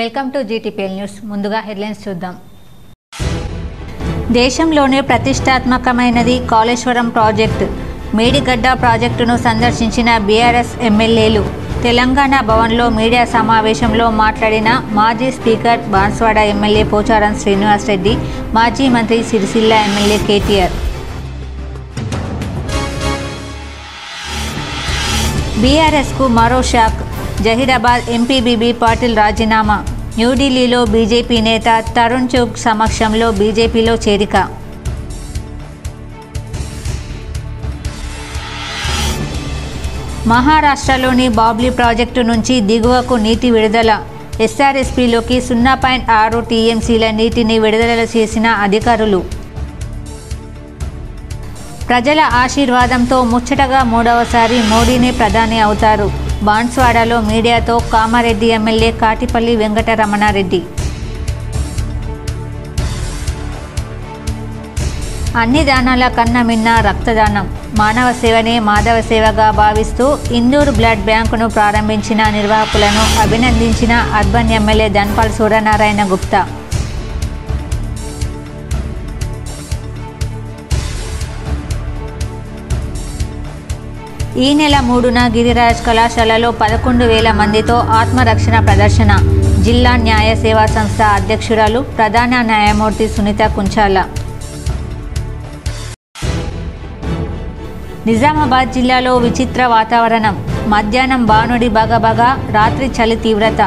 Welcome to GTPL news. ముందుగా headlines చూద్దాం. దేశంలోనే ప్రతిష్టాత్మకమైనది కాళేశ్వరం ప్రాజెక్టు. మేడిగడ్డ ప్రాజెక్టును సందర్శించిన బీఆర్ఎస్ ఎమ్మెల్యేలు. తెలంగాణ భవన్లో మీడియా సమావేశంలో మాట్లాడిన మాజీ స్పీకర్ బాన్స్వాడ ఎమ్మెల్యే పోచారం శ్రీనివాసరెడ్డి, మాజీ మంత్రి సిరిసిల్ల ఎమ్మెల్యే కేటీఆర్. బీఆర్ఎస్కు మరో షాక్. జహీరాబాద్ ఎంపీ బీబీ పాటిల్ రాజీనామా. న్యూఢిల్లీలో బీజేపీ నేత తరుణ్ చుగ్ సమక్షంలో బీజేపీలో చేరిక. మహారాష్ట్రలోని బాబ్లీ ప్రాజెక్టు నుంచి దిగువకు నీటి విడుదల. ఎస్ఆర్ఎస్పీలోకి 0.6 టీఎంసీల నీటిని విడుదల చేసిన అధికారులు. ప్రజల ఆశీర్వాదంతో ముచ్చటగా మూడవసారి మోడీనే ప్రధాని అవుతారు. బాన్స్వాడలో మీడియాతో కామారెడ్డి ఎమ్మెల్యే కాటిపల్లి వెంకటరమణారెడ్డి. అన్ని దానాల కన్నా మిన్న రక్తదానం. మానవ సేవనే మాధవ సేవగా భావిస్తూ ఇందూరు బ్లడ్ బ్యాంకును ప్రారంభించిన నిర్వాహకులను అభినందించిన అర్బన్ ఎమ్మెల్యే ధన్పాల్ సూర్యనారాయణ గుప్తా. ఈ నెల 3న గిరిరాజ్ కళాశాలలో 11,000 మందితో ఆత్మరక్షణ ప్రదర్శన. జిల్లా న్యాయ సేవా సంస్థ అధ్యక్షురాలు ప్రధాన న్యాయమూర్తి సునీత కుంచాల. నిజామాబాద్ జిల్లాలో విచిత్ర వాతావరణం. మధ్యాహ్నం బానుడి బగబగ, రాత్రి చలి తీవ్రత.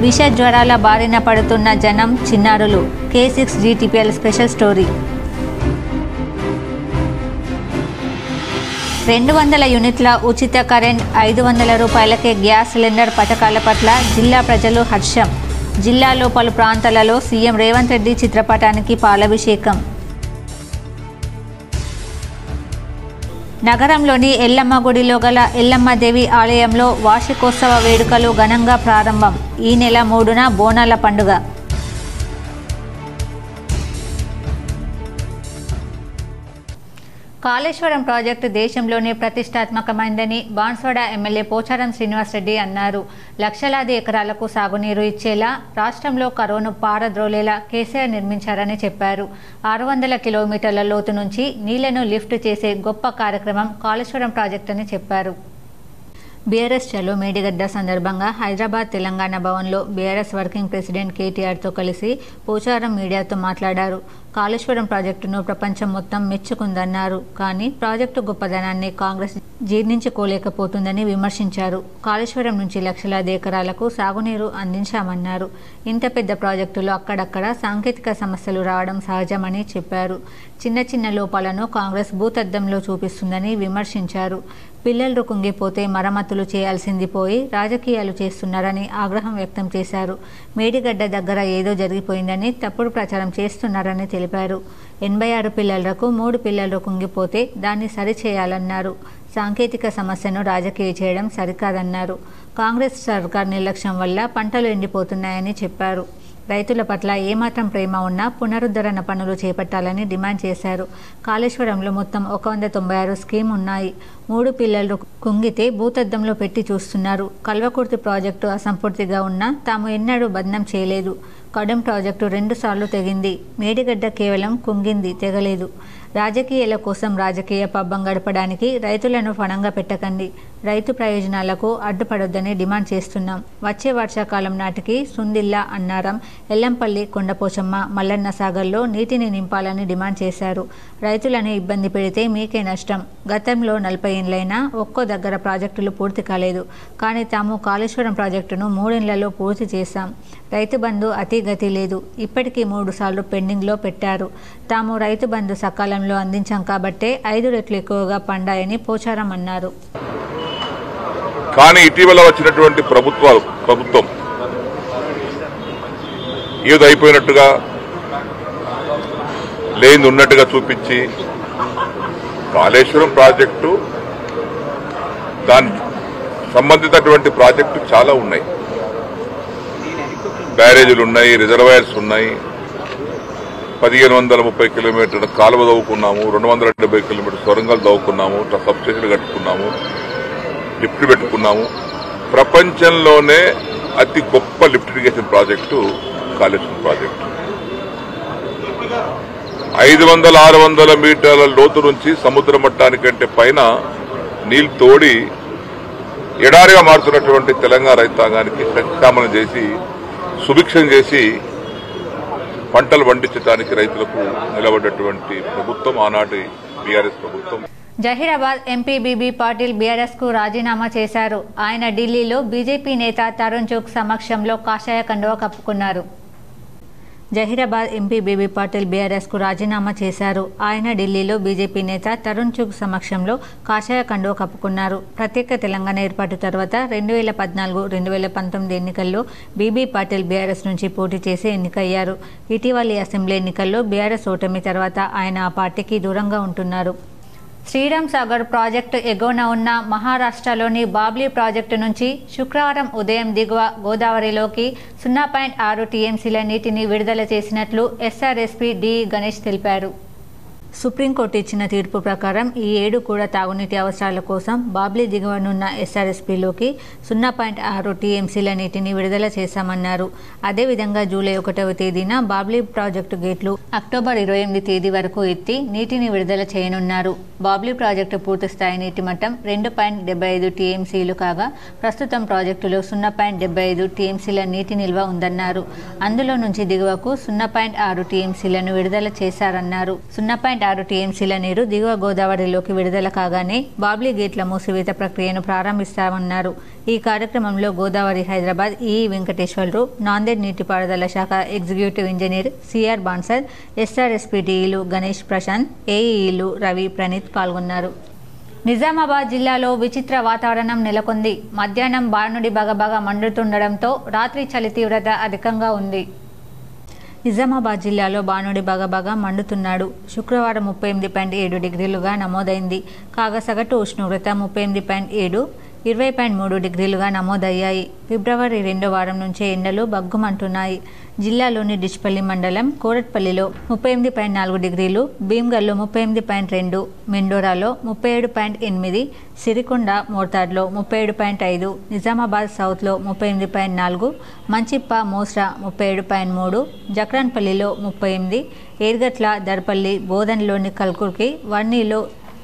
విష జ్వరాల బారిన పడుతున్న జనం, చిన్నారులు. K6 GTPL special story. 200 యూనిట్ల ఉచిత కరెంట్, 500 రూపాయలకే గ్యాస్ సిలిండర్ పథకాల పట్ల జిల్లా ప్రజలు హర్షం. జిల్లాలో పలు ప్రాంతాలలో సీఎం రేవంత్ రెడ్డి చిత్రపటానికి పాలాభిషేకం. నగరంలోని ఎల్లమ్మ గుడిలో గల ఎల్లమ్మదేవి ఆలయంలో వార్షికోత్సవ వేడుకలు ఘనంగా ప్రారంభం. ఈ నెల 3న బోనాల పండుగ. కాళేశ్వరం ప్రాజెక్టు దేశంలోనే ప్రతిష్టాత్మకమైందని బాన్స్వాడ ఎమ్మెల్యే పోచారం శ్రీనివాసరెడ్డి అన్నారు. లక్షలాది ఎకరాలకు సాగునీరు ఇచ్చేలా, రాష్ట్రంలో కరోను పారద్రోలేలా కేసీఆర్ నిర్మించారని చెప్పారు. 600 కిలోమీటర్ల లోతు నుంచి నీళ్లను లిఫ్ట్ చేసే గొప్ప కార్యక్రమం కాళేశ్వరం ప్రాజెక్టు అని చెప్పారు. బీఆర్ఎస్ చలో మేడిగడ్డ సందర్భంగా హైదరాబాద్ తెలంగాణ భవన్లో బీఆర్ఎస్ వర్కింగ్ ప్రెసిడెంట్ కేటీఆర్తో కలిసి పోచారం మీడియాతో మాట్లాడారు. కాళేశ్వరం ప్రాజెక్టును ప్రపంచం మొత్తం మెచ్చుకుందన్నారు. కానీ ప్రాజెక్టు గొప్పదనాన్ని కాంగ్రెస్ జీర్ణించుకోలేకపోతుందని విమర్శించారు. కాళేశ్వరం నుంచి లక్షలాది ఎకరాలకు సాగునీరు అందించామన్నారు. ఇంత పెద్ద ప్రాజెక్టులో అక్కడక్కడ సాంకేతిక సమస్యలు రావడం సహజమని చెప్పారు. చిన్న చిన్న లోపాలను కాంగ్రెస్ భూతద్దంలో చూపిస్తుందని విమర్శించారు. పిల్లలు కుంగిపోతే మరమ్మతులు చేయాల్సింది పోయి రాజకీయాలు చేస్తున్నారని ఆగ్రహం వ్యక్తం చేశారు. మేడిగడ్డ దగ్గర ఏదో జరిగిపోయిందని తప్పుడు ప్రచారం చేస్తున్నారని తెలిపారు. 86 పిల్లలకు 3 పిల్లలు కుంగిపోతే దాన్ని సరిచేయాలన్నారు. సాంకేతిక సమస్యను రాజకీయ చేయడం సరికాదన్నారు. కాంగ్రెస్ సర్కార్ నిర్లక్ష్యం వల్ల పంటలు ఎండిపోతున్నాయని చెప్పారు. రైతుల పట్ల ఏమాత్రం ప్రేమ ఉన్నా పునరుద్ధరణ పనులు చేపట్టాలని డిమాండ్ చేశారు. కాళేశ్వరంలో మొత్తం 196 స్కీమ్ ఉన్నాయి. 3 పిల్లలు కుంగితే భూతద్దంలో పెట్టి చూస్తున్నారు. కల్వకుర్తి ప్రాజెక్టు అసంపూర్తిగా ఉన్నా తాము ఎన్నడూ బదనం చేయలేదు. కడెం ప్రాజెక్టు 2 సార్లు తెగింది. మేడిగడ్డ కేవలం కుంగింది, తెగలేదు. రాజకీయాల కోసం రాజకీయ పబ్బం గడపడానికి రైతులను ఫణంగా పెట్టకండి. రైతు ప్రయోజనాలకు అడ్డుపడొద్దని డిమాండ్ చేస్తున్నాం. వచ్చే వర్షాకాలం నాటికి సుందిల్లా, అన్నారం, ఎల్లంపల్లి, కొండపోచమ్మ, మల్లన్న సాగర్లో నీటిని నింపాలని డిమాండ్ చేశారు. రైతులను ఇబ్బంది పెడితే మీకే నష్టం. గతంలో 40 ఏళ్లైనా ఒక్కో దగ్గర ప్రాజెక్టులు పూర్తి కాలేదు. కానీ తాము కాళేశ్వరం ప్రాజెక్టును 3 ఏళ్లలో పూర్తి చేశాం. రైతు బంధు అతిగతి లేదు. ఇప్పటికీ 3 సార్లు పెండింగ్లో పెట్టారు. తాము రైతు బంధు సకాలంలో అందించాం కాబట్టే 5 రెట్లు ఎక్కువగా పండాయని పోచారం అన్నారు. కానీ ఇటీవల వచ్చినటువంటి ప్రభుత్వం ఏదో అయిపోయినట్టుగా లేని ఉన్నట్టుగా చూపించి కాళేశ్వరం ప్రాజెక్టు దాని సంబంధించినటువంటి ప్రాజెక్టు చాలా ఉన్నాయి. బ్యారేజీలు ఉన్నాయి, రిజర్వాయర్స్ ఉన్నాయి, 1530 కిలోమీటర్ల కాలువ తవ్వుకున్నాము, 270 కిలోమీటర్ సొరంగాలు తవ్వుకున్నాము, సబ్స్టేషన్లు కట్టుకున్నాము, లిఫ్ట్ పెట్టుకున్నాము. ప్రపంచంలోనే అతి గొప్ప lift irrigation project Kaleshwaram project. 500-600 మీటర్ల లోతు నుంచి సముద్ర మట్టానికంటే పైన నీళ్లు తోడి ఎడారిగా మారుతున్నటువంటి తెలంగాణ రైతాంగానికి శక్తిశామనం చేసి సుభిక్షం చేసి పంటలు పండించడానికి రైతులకు నిలబడ్డటువంటి ప్రభుత్వం ఆనాటి బీఆర్ఎస్ ప్రభుత్వం. Zaheerabad MP BB Patil BRS కు రాజీనామా చేశారు. ఆయన ఢిల్లీలో బీజేపీ నేత తరుణ్ చుగ్ సమక్షంలో కాషాయ కండువా కప్పుకున్నారు. Zaheerabad MP BB Patil BRS కు రాజీనామా చేశారు. ఆయన ఢిల్లీలో బీజేపీ నేత తరుణ్ చుగ్ సమక్షంలో కాషాయ కండువా కప్పుకున్నారు. ప్రత్యేక తెలంగాణ ఏర్పాటు తర్వాత 2014-2019 ఎన్నికల్లో బీబీ పాటిల్ బీఆర్ఎస్ నుంచి పోటీ చేసి ఎన్నికయ్యారు. ఇటీవలి అసెంబ్లీ ఎన్నికల్లో బీఆర్ఎస్ ఓటమి తర్వాత ఆయన ఆ పార్టీకి దూరంగా ఉంటున్నారు. శ్రీరామ్ సాగర్ ప్రాజెక్టు ఎగువన ఉన్న మహారాష్ట్రలోని బాబ్లీ ప్రాజెక్టు నుంచి శుక్రవారం ఉదయం దిగువ గోదావరిలోకి 0.6 టీఎంసీల నీటిని విడుదల చేసినట్లు ఎస్ఆర్ఎస్పీ డి గణేష్ తెలిపారు. సుప్రీంకోర్టు ఇచ్చిన తీర్పు ప్రకారం ఈ ఏడు కూడా తాగునీటి అవసరాల కోసం బాబ్లీ దిగువనున్న ఎస్ఆర్ఎస్పీలోకి 0.6 టీఎంసీల నీటిని విడుదల చేశామన్నారు. అదేవిధంగా జూలై 1వ తేదీన బాబ్లీ ప్రాజెక్టు గేట్లు అక్టోబర్ 28 తేదీ వరకు ఎత్తి నీటిని విడుదల చేయనున్నారు. బాబ్లీ ప్రాజెక్టు పూర్తిస్థాయి నీటి మట్టం 2.75 టీఎంసీలు కాగా ప్రస్తుతం ప్రాజెక్టులో 0.75 టీఎంసీల నీటి నిల్వ ఉందన్నారు. అందులో నుంచి దిగువకు 0.6 టీఎంసీలను విడుదల చేశారన్నారు. 0.6 టీఎంసీల నీరు దిగువ గోదావరిలోకి విడుదల కాగానే బాబ్లీ గేట్ల మూసివేత ప్రక్రియను ప్రారంభిస్తామన్నారు. ఈ కార్యక్రమంలో గోదావరి హైదరాబాద్ ఈఈ వెంకటేశ్వర్లు, నాందేడ్ నీటిపారుదల శాఖ ఎగ్జిక్యూటివ్ ఇంజనీర్ సిఆర్ బాన్సర్, ఎస్ఆర్ఎస్పీడీఈలు గణేష్ ప్రశాంత్, ఏఈఈలు రవి, ప్రణీత్ పాల్గొన్నారు. నిజామాబాద్ జిల్లాలో విచిత్ర వాతావరణం నెలకొంది. మధ్యాహ్నం బాణుడి బగబగ మండుతుండడంతో రాత్రి చలి తీవ్రత అధికంగా ఉంది. నిజామాబాద్ జిల్లాలో బాణుడి బగబగ మండుతున్నాడు. శుక్రవారం 38.7 డిగ్రీలుగా నమోదైంది. కాగా సగటు ఉష్ణోగ్రత 38.7, 20.3 డిగ్రీలుగా నమోదయ్యాయి. ఫిబ్రవరి 2వ వారం నుంచే ఎండలు బగ్గుమంటున్నాయి. జిల్లాలోని డిష్పల్లి మండలం కోరట్పల్లిలో 38.4 డిగ్రీలు, భీమ్గల్లో 38.2, మెండోరాలో 37.8, సిరికొండ మోర్తాడ్లో 37.5, నిజామాబాద్ సౌత్లో 38.4, మంచిప్ప మోస్రా 37.3, జక్రాన్పల్లిలో 38, ఏర్గట్ల దర్పల్లి, బోధన్లోని కల్కుర్కి, వర్ణిలో,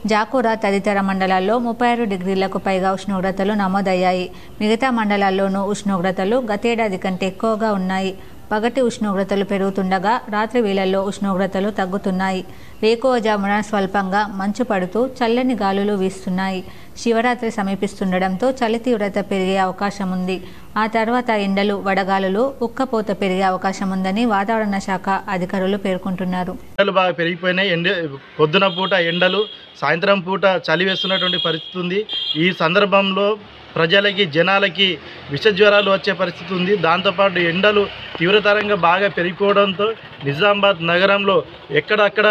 జాకూరా తదితర మండలాల్లో 36 డిగ్రీలకు పైగా ఉష్ణోగ్రతలు నమోదయ్యాయి. మిగతా మండలాల్లోనూ ఉష్ణోగ్రతలు గతేడాది కంటే ఎక్కువగా ఉన్నాయి. పగటి ఉష్ణోగ్రతలు పెరుగుతుండగా రాత్రి వేళల్లో ఉష్ణోగ్రతలు తగ్గుతున్నాయి. వేకువజామున స్వల్పంగా మంచు పడుతూ చల్లని గాలులు వీస్తున్నాయి. శివరాత్రి సమీపిస్తుండడంతో చలి తీవ్రత పెరిగే అవకాశం ఉంది. ఆ తర్వాత ఎండలు, వడగాలులు, ఉక్కపోత పెరిగే అవకాశం ఉందని వాతావరణ శాఖ అధికారులు పేర్కొంటున్నారు. ఎండలు బాగా పెరిగిపోయినాయి. పొద్దున పూట ఎండలు, సాయంత్రం పూట చలి వేస్తున్నటువంటి పరిస్థితి ఉంది. ఈ సందర్భంలో జనాలకి విష జ్వరాలు వచ్చే పరిస్థితి ఉంది. దాంతోపాటు ఎండలు తీవ్రతరంగా బాగా పెరిగిపోవడంతో నిజామాబాద్ నగరంలో ఎక్కడక్కడ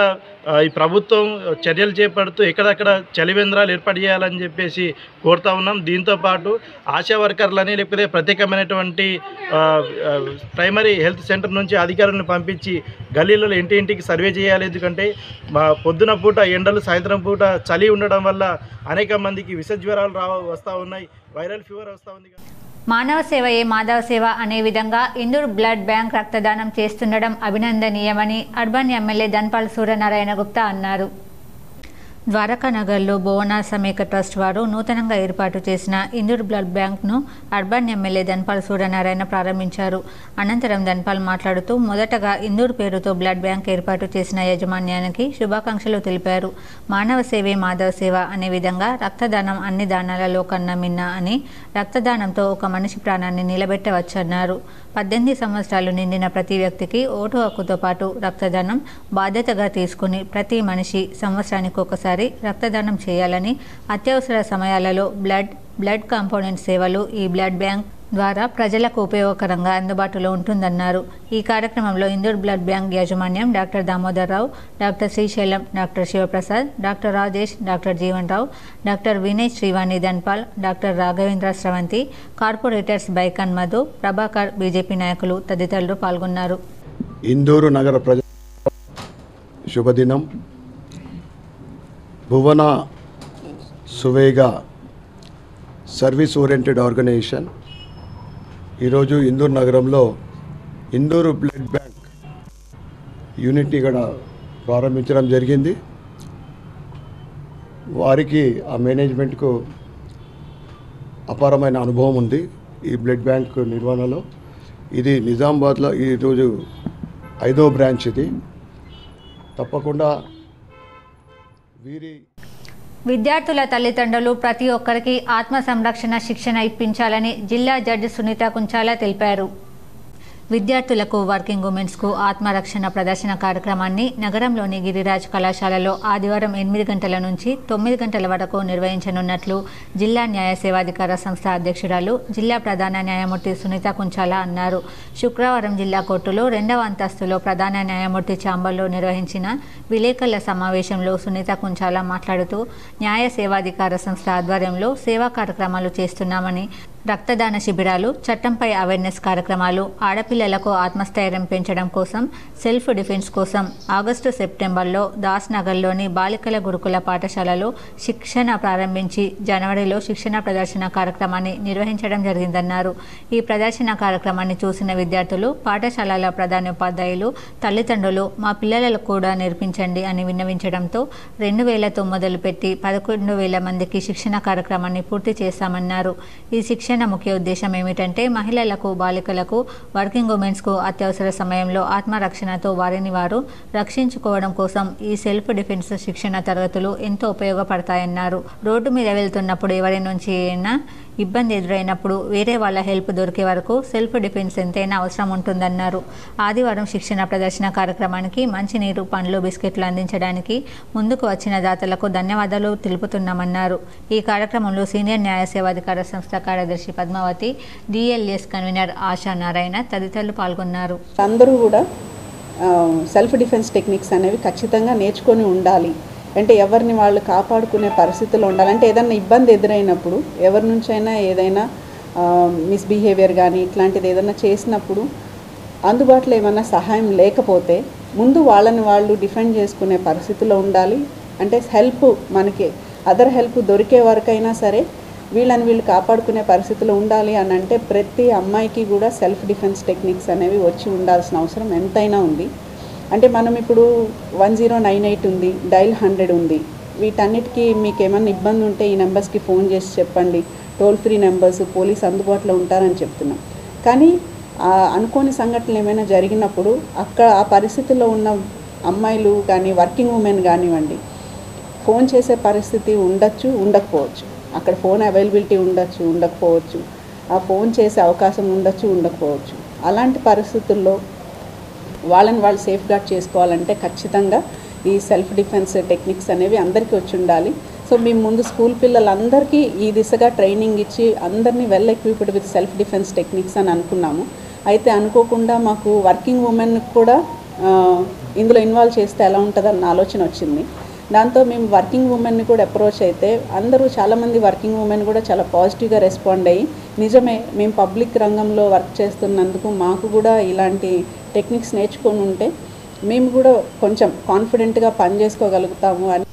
ఈ ప్రభుత్వం చర్యలు చేపడుతూ ఎక్కడక్కడ చలివేంద్రాలు ఏర్పాటు చేయాలని చెప్పేసి కోరుతా ఉన్నాం. దీంతోపాటు ఆశా వర్కర్లని లేకపోతే ప్రత్యేకమైనటువంటి ప్రైమరీ హెల్త్ సెంటర్ నుంచి అధికారులను పంపించి గల్లీలలో ఇంటింటికి సర్వే చేయాలి. ఎందుకంటే పొద్దున పూట ఎండలు, సాయంత్రం పూట చలి ఉండడం వల్ల అనేక మందికి విష జ్వరాలు వస్తూ ఉన్నాయి, వైరల్ ఫీవర్ వస్తూ ఉంది. మానవ సేవయే మాధవ సేవ అనే విధంగా ఇందూర్ బ్లడ్ బ్యాంక్ రక్తదానం చేస్తుండడం అభినందనీయమని అర్బన్ ఎమ్మెల్యే ధన్పాల్ సూర్యనారాయణ గుప్తా అన్నారు. ద్వారకానగర్లో భువనార్ సమైక్య ట్రస్ట్ వారు నూతనంగా ఏర్పాటు చేసిన ఇందూర్ బ్లడ్ బ్యాంక్ను అర్బన్ ఎమ్మెల్యే ధన్పాల్ సూర్యనారాయణ ప్రారంభించారు. అనంతరం ధన్పాల్ మాట్లాడుతూ మొదటగా ఇందూర్ పేరుతో బ్లడ్ బ్యాంక్ ఏర్పాటు చేసిన యాజమాన్యానికి శుభాకాంక్షలు తెలిపారు. మానవ సేవే మాధవ సేవ అనే విధంగా రక్తదానం అన్ని దానాలలో కన్నా మిన్న అని, రక్తదానంతో ఒక మనిషి ప్రాణాన్ని నిలబెట్టవచ్చన్నారు. 18 సంవత్సరాలు నిండిన ప్రతి వ్యక్తికి ఓటు హక్కుతో పాటు రక్తదానం బాధ్యతగా తీసుకుని ప్రతి మనిషి సంవత్సరానికి ఒకసారి రక్తదానం చేయాలని, అత్యవసర సమయాలలో బ్లడ్ కాంపోనెంట్ సేవలు ఈ బ్లడ్ బ్యాంక్ ద్వారా ప్రజలకు ఉపయోగకరంగా అందుబాటులో ఉంటుందన్నారు. ఈ కార్యక్రమంలో ఇందూర్ బ్లడ్ బ్యాంక్ యాజమాన్యం doctor Damodar Rao, doctor Srisailam, doctor Shivaprasad, doctor Rajesh, doctor Jeevan Rao, doctor Vinay Srivani Dhanpal, doctor Raghavendra Sravanthi, corporators Baikan Madhu, Prabhakar, BJP నాయకులు తదితరులు పాల్గొన్నారు. ఇందూరు నగర ప్రజల శుభదినం. Bhuvana Suvega service oriented organisation ఈరోజు ఇందూరు నగరంలో ఇందూరు బ్లడ్ బ్యాంక్ యూనిట్ని ఇక్కడ ప్రారంభించడం జరిగింది. వారికి ఆ మేనేజ్మెంట్కు అపారమైన అనుభవం ఉంది ఈ బ్లడ్ బ్యాంక్ నిర్వహణలో. ఇది నిజామాబాద్లో ఈరోజు 5వ బ్రాంచ్. ఇది తప్పకుండా విద్యార్థుల తల్లిదండ్రులు ప్రతి ఒక్కరికి ఆత్మ సంరక్షణ శిక్షణ ఇప్పించాలని జిల్లా జడ్జి సునీత కుంచాల తెలిపారు. విద్యార్థులకు వర్కింగ్ ఉమెన్స్కు ఆత్మరక్షణ ప్రదర్శన కార్యక్రమాన్ని నగరంలోని గిరిరాజ్ కళాశాలలో ఆదివారం 8 గంటల నుంచి 9 గంటల వరకు నిర్వహించనున్నట్లు జిల్లా న్యాయ సేవాధికార సంస్థ అధ్యక్షురాలు జిల్లా ప్రధాన న్యాయమూర్తి సునీత కుంచాల అన్నారు. శుక్రవారం జిల్లా కోర్టులో 2వ అంతస్తులో ప్రధాన న్యాయమూర్తి ఛాంబర్లో నిర్వహించిన విలేకరుల సమావేశంలో సునీత కుంచాల మాట్లాడుతూ న్యాయ సేవాధికార సంస్థ ఆధ్వర్యంలో సేవా కార్యక్రమాలు చేస్తున్నామని, రక్తదాన శిబిరాలు, చట్టంపై అవేర్నెస్ కార్యక్రమాలు, ఆడపిల్లలకు ఆత్మస్థైర్యం పెంచడం కోసం, సెల్ఫ్ డిఫెన్స్ కోసం ఆగస్టు సెప్టెంబర్లో దాస్ నగర్లోని బాలికల గురుకుల పాఠశాలలో శిక్షణ ప్రారంభించి జనవరిలో శిక్షణ ప్రదర్శన కార్యక్రమాన్ని నిర్వహించడం జరిగిందన్నారు. ఈ ప్రదర్శన కార్యక్రమాన్ని చూసిన విద్యార్థులు, పాఠశాలల ప్రధానోపాధ్యాయులు, తల్లిదండ్రులు మా పిల్లలకు కూడా నేర్పించండి అని విన్నవించడంతో 2000తో మొదలుపెట్టి 11,000 మందికి శిక్షణ కార్యక్రమాన్ని పూర్తి చేశామన్నారు. ఈ శిక్షణ ముఖ్య ఉద్దేశం ఏమిటంటే మహిళలకు, బాలికలకు, వర్కింగ్ ఉమెన్స్కు అత్యవసర సమయంలో ఆత్మరక్షణతో వారిని వారు రక్షించుకోవడం కోసం ఈ సెల్ఫ్ డిఫెన్స్ శిక్షణ తరగతులు ఎంతో ఉపయోగపడతాయన్నారు. రోడ్డు మీద వెళ్తున్నప్పుడు ఎవరి నుంచి అయినా ఇబ్బంది ఎదురైనప్పుడు వేరే వాళ్ళ హెల్ప్ దొరికే వరకు సెల్ఫ్ డిఫెన్స్ ఎంతైనా అవసరం ఉంటుందన్నారు. ఆదివారం శిక్షణ ప్రదర్శన కార్యక్రమానికి మంచినీరు, పండ్లు, బిస్కెట్లు అందించడానికి ముందుకు వచ్చిన దాతలకు ధన్యవాదాలు తెలుపుతున్నామన్నారు. ఈ కార్యక్రమంలో సీనియర్ న్యాయ సేవాధికార సంస్థ కార్యదర్శి పద్మావతి, డిఎల్ఎస్ కన్వీనర్ ఆశా నారాయణ తదితరులు పాల్గొన్నారు. అందరూ కూడా సెల్ఫ్ డిఫెన్స్ టెక్నిక్స్ అనేవి ఖచ్చితంగా నేర్చుకొని ఉండాలి. అంటే ఎవరిని వాళ్ళు కాపాడుకునే పరిస్థితుల్లో ఉండాలంటే ఏదైనా ఇబ్బంది ఎదురైనప్పుడు ఎవరి నుంచైనా ఏదైనా మిస్బిహేవియర్ కానీ ఇట్లాంటిది ఏదైనా చేసినప్పుడు అందుబాటులో ఏమైనా సహాయం లేకపోతే ముందు వాళ్ళని వాళ్ళు డిఫెండ్ చేసుకునే పరిస్థితిలో ఉండాలి. అంటే హెల్ప్ మనకి అదర్ హెల్ప్ దొరికే వరకైనా సరే వీళ్ళని వీళ్ళు కాపాడుకునే పరిస్థితిలో ఉండాలి అని అంటే ప్రతి అమ్మాయికి కూడా సెల్ఫ్ డిఫెన్స్ టెక్నిక్స్ అనేవి వచ్చి ఉండాల్సిన అవసరం ఎంతైనా ఉంది. అంటే మనం ఇప్పుడు 1098 ఉంది, డైల్ 100 ఉంది. వీటన్నిటికీ మీకు ఏమైనా ఇబ్బంది ఉంటే ఈ నెంబర్స్కి ఫోన్ చేసి చెప్పండి. టోల్ ఫ్రీ నెంబర్స్, పోలీస్ అందుబాటులో ఉంటారని చెప్తున్నాం. కానీ అనుకోని సంఘటనలు ఏమైనా జరిగినప్పుడు అక్కడ ఆ పరిస్థితిలో ఉన్న అమ్మాయిలు కానీ వర్కింగ్ ఉమెన్ కానివ్వండి ఫోన్ చేసే పరిస్థితి ఉండొచ్చు, ఉండకపోవచ్చు. అక్కడ ఫోన్ అవైలబిలిటీ ఉండొచ్చు, ఉండకపోవచ్చు. ఆ ఫోన్ చేసే అవకాశం ఉండొచ్చు, ఉండకపోవచ్చు. అలాంటి పరిస్థితుల్లో వాళ్ళని వాళ్ళు సేఫ్ గార్డ్ చేసుకోవాలంటే ఖచ్చితంగా ఈ సెల్ఫ్ డిఫెన్స్ టెక్నిక్స్ అనేవి అందరికీ వచ్చి ఉండాలి. సో మేము ముందు స్కూల్ పిల్లలందరికీ ఈ దిశగా ట్రైనింగ్ ఇచ్చి అందరినీ well equipped with self defence techniques అని అనుకున్నాము. అయితే అనుకోకుండా మాకు వర్కింగ్ ఉమెన్ కూడా ఇందులో ఇన్వాల్వ్ చేస్తే ఎలా ఉంటుందన్న ఆలోచన వచ్చింది. దాంతో మేము వర్కింగ్ ఉమెన్ని కూడా అప్రోచ్ అయితే అందరూ చాలామంది వర్కింగ్ ఉమెన్ కూడా చాలా పాజిటివ్గా రెస్పాండ్ అయ్యి నిజమే మేము పబ్లిక్ రంగంలో వర్క్ చేస్తున్నందుకు మాకు కూడా ఇలాంటి టెక్నిక్స్ నేర్చుకొని ఉంటే మేము కూడా కొంచెం కాన్ఫిడెంట్గా పనిచేసుకోగలుగుతాము అని.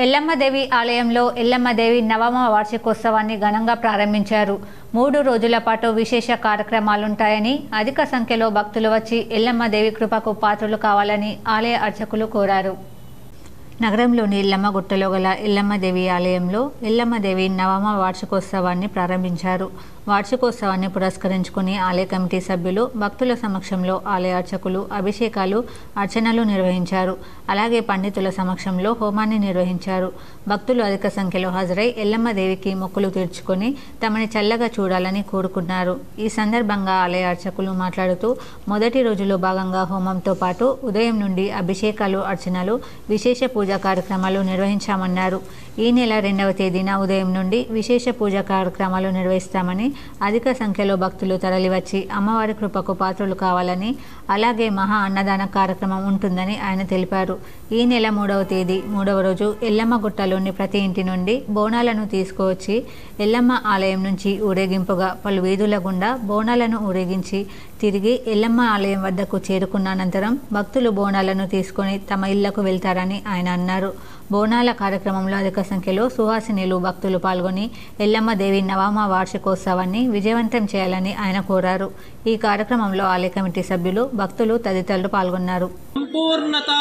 ఎల్లమ్మదేవి ఆలయంలో ఎల్లమ్మదేవి నవమ వార్షికోత్సవాన్ని ఘనంగా ప్రారంభించారు. 3 రోజుల పాటు విశేష కార్యక్రమాలుంటాయని, అధిక సంఖ్యలో భక్తులు వచ్చి ఎల్లమ్మదేవి కృపకు పాత్రలు కావాలని ఆలయ అర్చకులు కోరారు. నగరంలోని ఎల్లమ్మగుట్టలో గల ఎల్లమ్మదేవి ఆలయంలో ఎల్లమ్మదేవి నవమ వార్షికోత్సవాన్ని ప్రారంభించారు. వార్షికోత్సవాన్ని పురస్కరించుకుని ఆలయ కమిటీ సభ్యులు భక్తుల సమక్షంలో ఆలయ అర్చకులు అభిషేకాలు, అర్చనలు నిర్వహించారు. అలాగే పండితుల సమక్షంలో హోమాన్ని నిర్వహించారు. భక్తులు అధిక సంఖ్యలో హాజరై ఎల్లమ్మదేవికి మొక్కులు తీర్చుకొని తమని చల్లగా చూడాలని కోరుకున్నారు. ఈ సందర్భంగా ఆలయ అర్చకులు మాట్లాడుతూ మొదటి రోజులో భాగంగా హోమంతో పాటు ఉదయం నుండి అభిషేకాలు, అర్చనలు, విశేష పూజ కార్యక్రమాలు నిర్వహించామన్నారు. ఈ నెల 2వ తేదీన ఉదయం నుండి విశేష పూజ కార్యక్రమాలు నిర్వహిస్తామని, అధిక సంఖ్యలో భక్తులు తరలివచ్చి అమ్మవారి కృపకు పాత్రలు కావాలని, అలాగే మహా అన్నదాన కార్యక్రమం ఉంటుందని ఆయన తెలిపారు. ఈ నెల 3వ తేదీ 3వ రోజు ఎల్లమ్మగుట్టలోని ప్రతి ఇంటి నుండి బోనాలను తీసుకువచ్చి ఎల్లమ్మ ఆలయం నుంచి ఊరేగింపుగా పలు వీధుల గుండా బోనాలను ఊరేగించి తిరిగి ఎల్లమ్మ ఆలయం వద్దకు చేరుకున్న అనంతరం భక్తులు బోనాలను తీసుకొని తమ ఇళ్లకు వెళ్తారని ఆయన అన్నారు. బోనాల కార్యక్రమంలో అధిక సంఖ్యలో సుహాసినీలు భక్తులు పాల్గొని ఎల్లమ్మదేవి నవమ వార్షికోత్సవాన్ని విజయవంతం చేయాలని ఆయన కోరారు. ఈ కార్యక్రమంలో ఆలయ కమిటీ సభ్యులు, భక్తులు తదితరులు పాల్గొన్నారు. సంపూర్ణత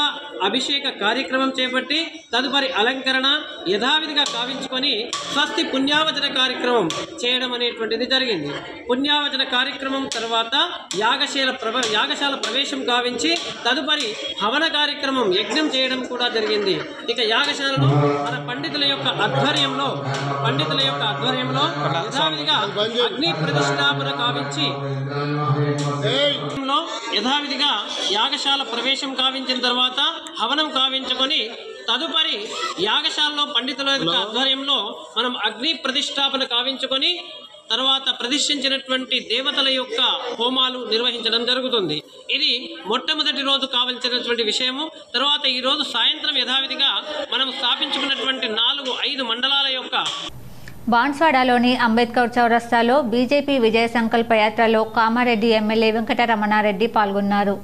అభిషేక కార్యక్రమం చేపట్టి తదుపరి అలంకరణ యథావిధిగా కావించుకొని స్వస్తి పుణ్యావచన కార్యక్రమం చేయడం అనేటువంటిది జరిగింది. పుణ్యావచన కార్యక్రమం తర్వాత యాగశాల ప్రవేశం కావించి తదుపరి హవన కార్యక్రమం యజ్ఞం చేయడం కూడా జరిగింది. ఇక యాగశాలను మన పండితుల యొక్క ఆధ్వర్యంలో యథావిధిగా అగ్ని ప్రతిష్టాపన కావించి యథావిధిగా యాగశాల ప్రవేశం కావించిన తర్వాత హవనం కావించుకొని తదుపరి యాగశాలలో పండితుల యొక్క ఆధ్వర్యంలో మనం అగ్ని ప్రతిష్టాపన కావించుకొని తర్వాత ప్రతిష్ఠించినటువంటి దేవతల యొక్క హోమాలు నిర్వహించడం జరుగుతుంది. ఇది మొట్టమొదటి రోజు కావాల్సినటువంటి విషయము. తర్వాత ఈ రోజు సాయంత్రం యథావిధిగా మనం స్థాపించుకున్నటువంటి 4-5 మండలాల యొక్క బాన్స్వాడలోని అంబేద్కర్ చౌరస్తాలో బీజేపీ విజయ సంకల్ప యాత్రలో కామారెడ్డి ఎమ్మెల్యే వెంకటరమణారెడ్డి పాల్గొన్నారు.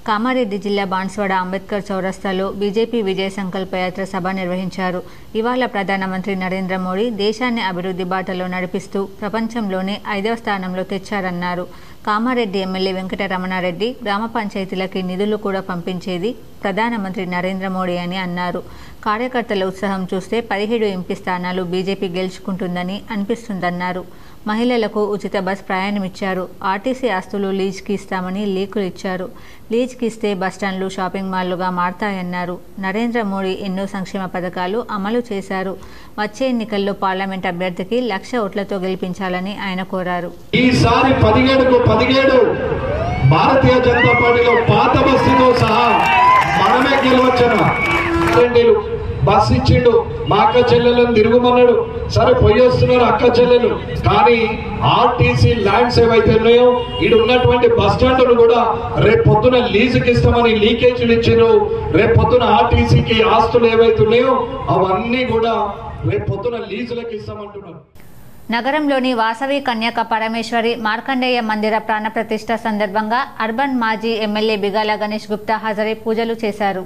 కామారెడ్డి జిల్లా బాన్స్వాడ అంబేద్కర్ చౌరస్తాలో బీజేపీ విజయ సంకల్ప యాత్ర సభ నిర్వహించారు. ఇవాళ ప్రధానమంత్రి నరేంద్ర మోడీ దేశాన్ని అభివృద్ధి బాటలో నడిపిస్తూ ప్రపంచంలోనే 5వ స్థానంలో తెచ్చారన్నారు. కామారెడ్డి ఎమ్మెల్యే వెంకటరమణారెడ్డి గ్రామ పంచాయతీలకి నిధులు కూడా పంపించేది ప్రధానమంత్రి నరేంద్ర మోడీ అని అన్నారు. కార్యకర్తల ఉత్సాహం చూస్తే 17 ఎంపీ స్థానాలు బీజేపీ గెలుచుకుంటుందని అనిపిస్తుందన్నారు. మహిళలకు ఉచిత బస్ ప్రయాణం ఇచ్చారు. ఆర్టీసీ ఆస్తులు లీజ్కి ఇస్తామని లీకులు ఇచ్చారు. లీజ్కి ఇస్తే బస్టాండ్లు షాపింగ్ మాల్లుగా మారతాయన్నారు. నరేంద్ర మోడీ ఎన్నో సంక్షేమ పథకాలు అమలు చేశారు. వచ్చే ఎన్నికల్లో పార్లమెంట్ అభ్యర్థికి 1,00,000 ఓట్లతో గెలిపించాలని ఆయన కోరారు. ఈసారి 17 భారతీయ జనతా పార్టీలో పాత బస్తీతో సహా మనమే గెలవచ్చనా? బస్సు ఇచ్చిండు, మా అక్క చెల్లెలను తిరుగుమన్నాడు. సరే పోయి వస్తున్నారు అక్క చెల్లెలు, కానీ ఆర్టీసీ ల్యాండ్స్ ఏవైతే ఉన్నాయో ఇటు ఉన్నటువంటి బస్ స్టాండ్లు కూడా రేపు పొద్దున లీజుకి ఇస్తామని లీకేజీలు ఇచ్చారు. రేపు పొద్దున ఆర్టీసీకి ఆస్తులు ఏవైతే ఉన్నాయో అవన్నీ కూడా రేపు పొద్దున లీజులకు ఇస్తామంటున్నారు. నగరంలోని వాసవి కన్యక పరమేశ్వరి మార్కండేయ మందిర ప్రాణ ప్రతిష్ఠ సందర్భంగా అర్బన్ మాజీ ఎమ్మెల్యే బిగాల గణేష్ గుప్తా హాజరై పూజలు చేశారు.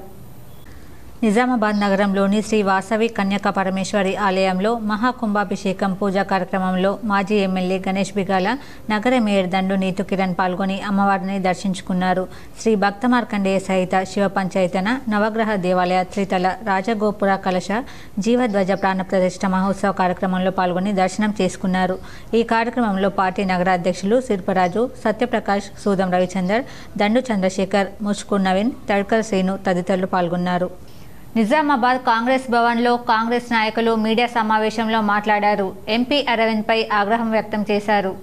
నిజామాబాద్ నగరంలోని శ్రీ వాసవి కన్యక పరమేశ్వరి ఆలయంలో మహాకుంభాభిషేకం పూజా కార్యక్రమంలో మాజీ ఎమ్మెల్యే గణేష్ బిగాల, నగర మేయర్ దండు నీతు కిరణ్ పాల్గొని అమ్మవారిని దర్శించుకున్నారు. శ్రీ భక్త మార్కండేయ సహిత శివ పంచాయతన నవగ్రహ దేవాలయ త్రితల రాజగోపుర కలశ జీవధ్వజ ప్రాణ ప్రతిష్ఠ మహోత్సవ కార్యక్రమంలో పాల్గొని దర్శనం చేసుకున్నారు. ఈ కార్యక్రమంలో పార్టీ నగర అధ్యక్షులు శిల్పరాజు, సత్యప్రకాష్, సూదం రవిచందర్, దండు చంద్రశేఖర్, ముచ్కూర్ నవీన్, తడ్కర్ శ్రీను తదితరులు పాల్గొన్నారు. నిజామాబాద్ కాంగ్రెస్ భవన్లో కాంగ్రెస్ నాయకులు మీడియా సమావేశంలో మాట్లాడారు. ఎంపీ అరవింద్పై ఆగ్రహం వ్యక్తం చేశారు.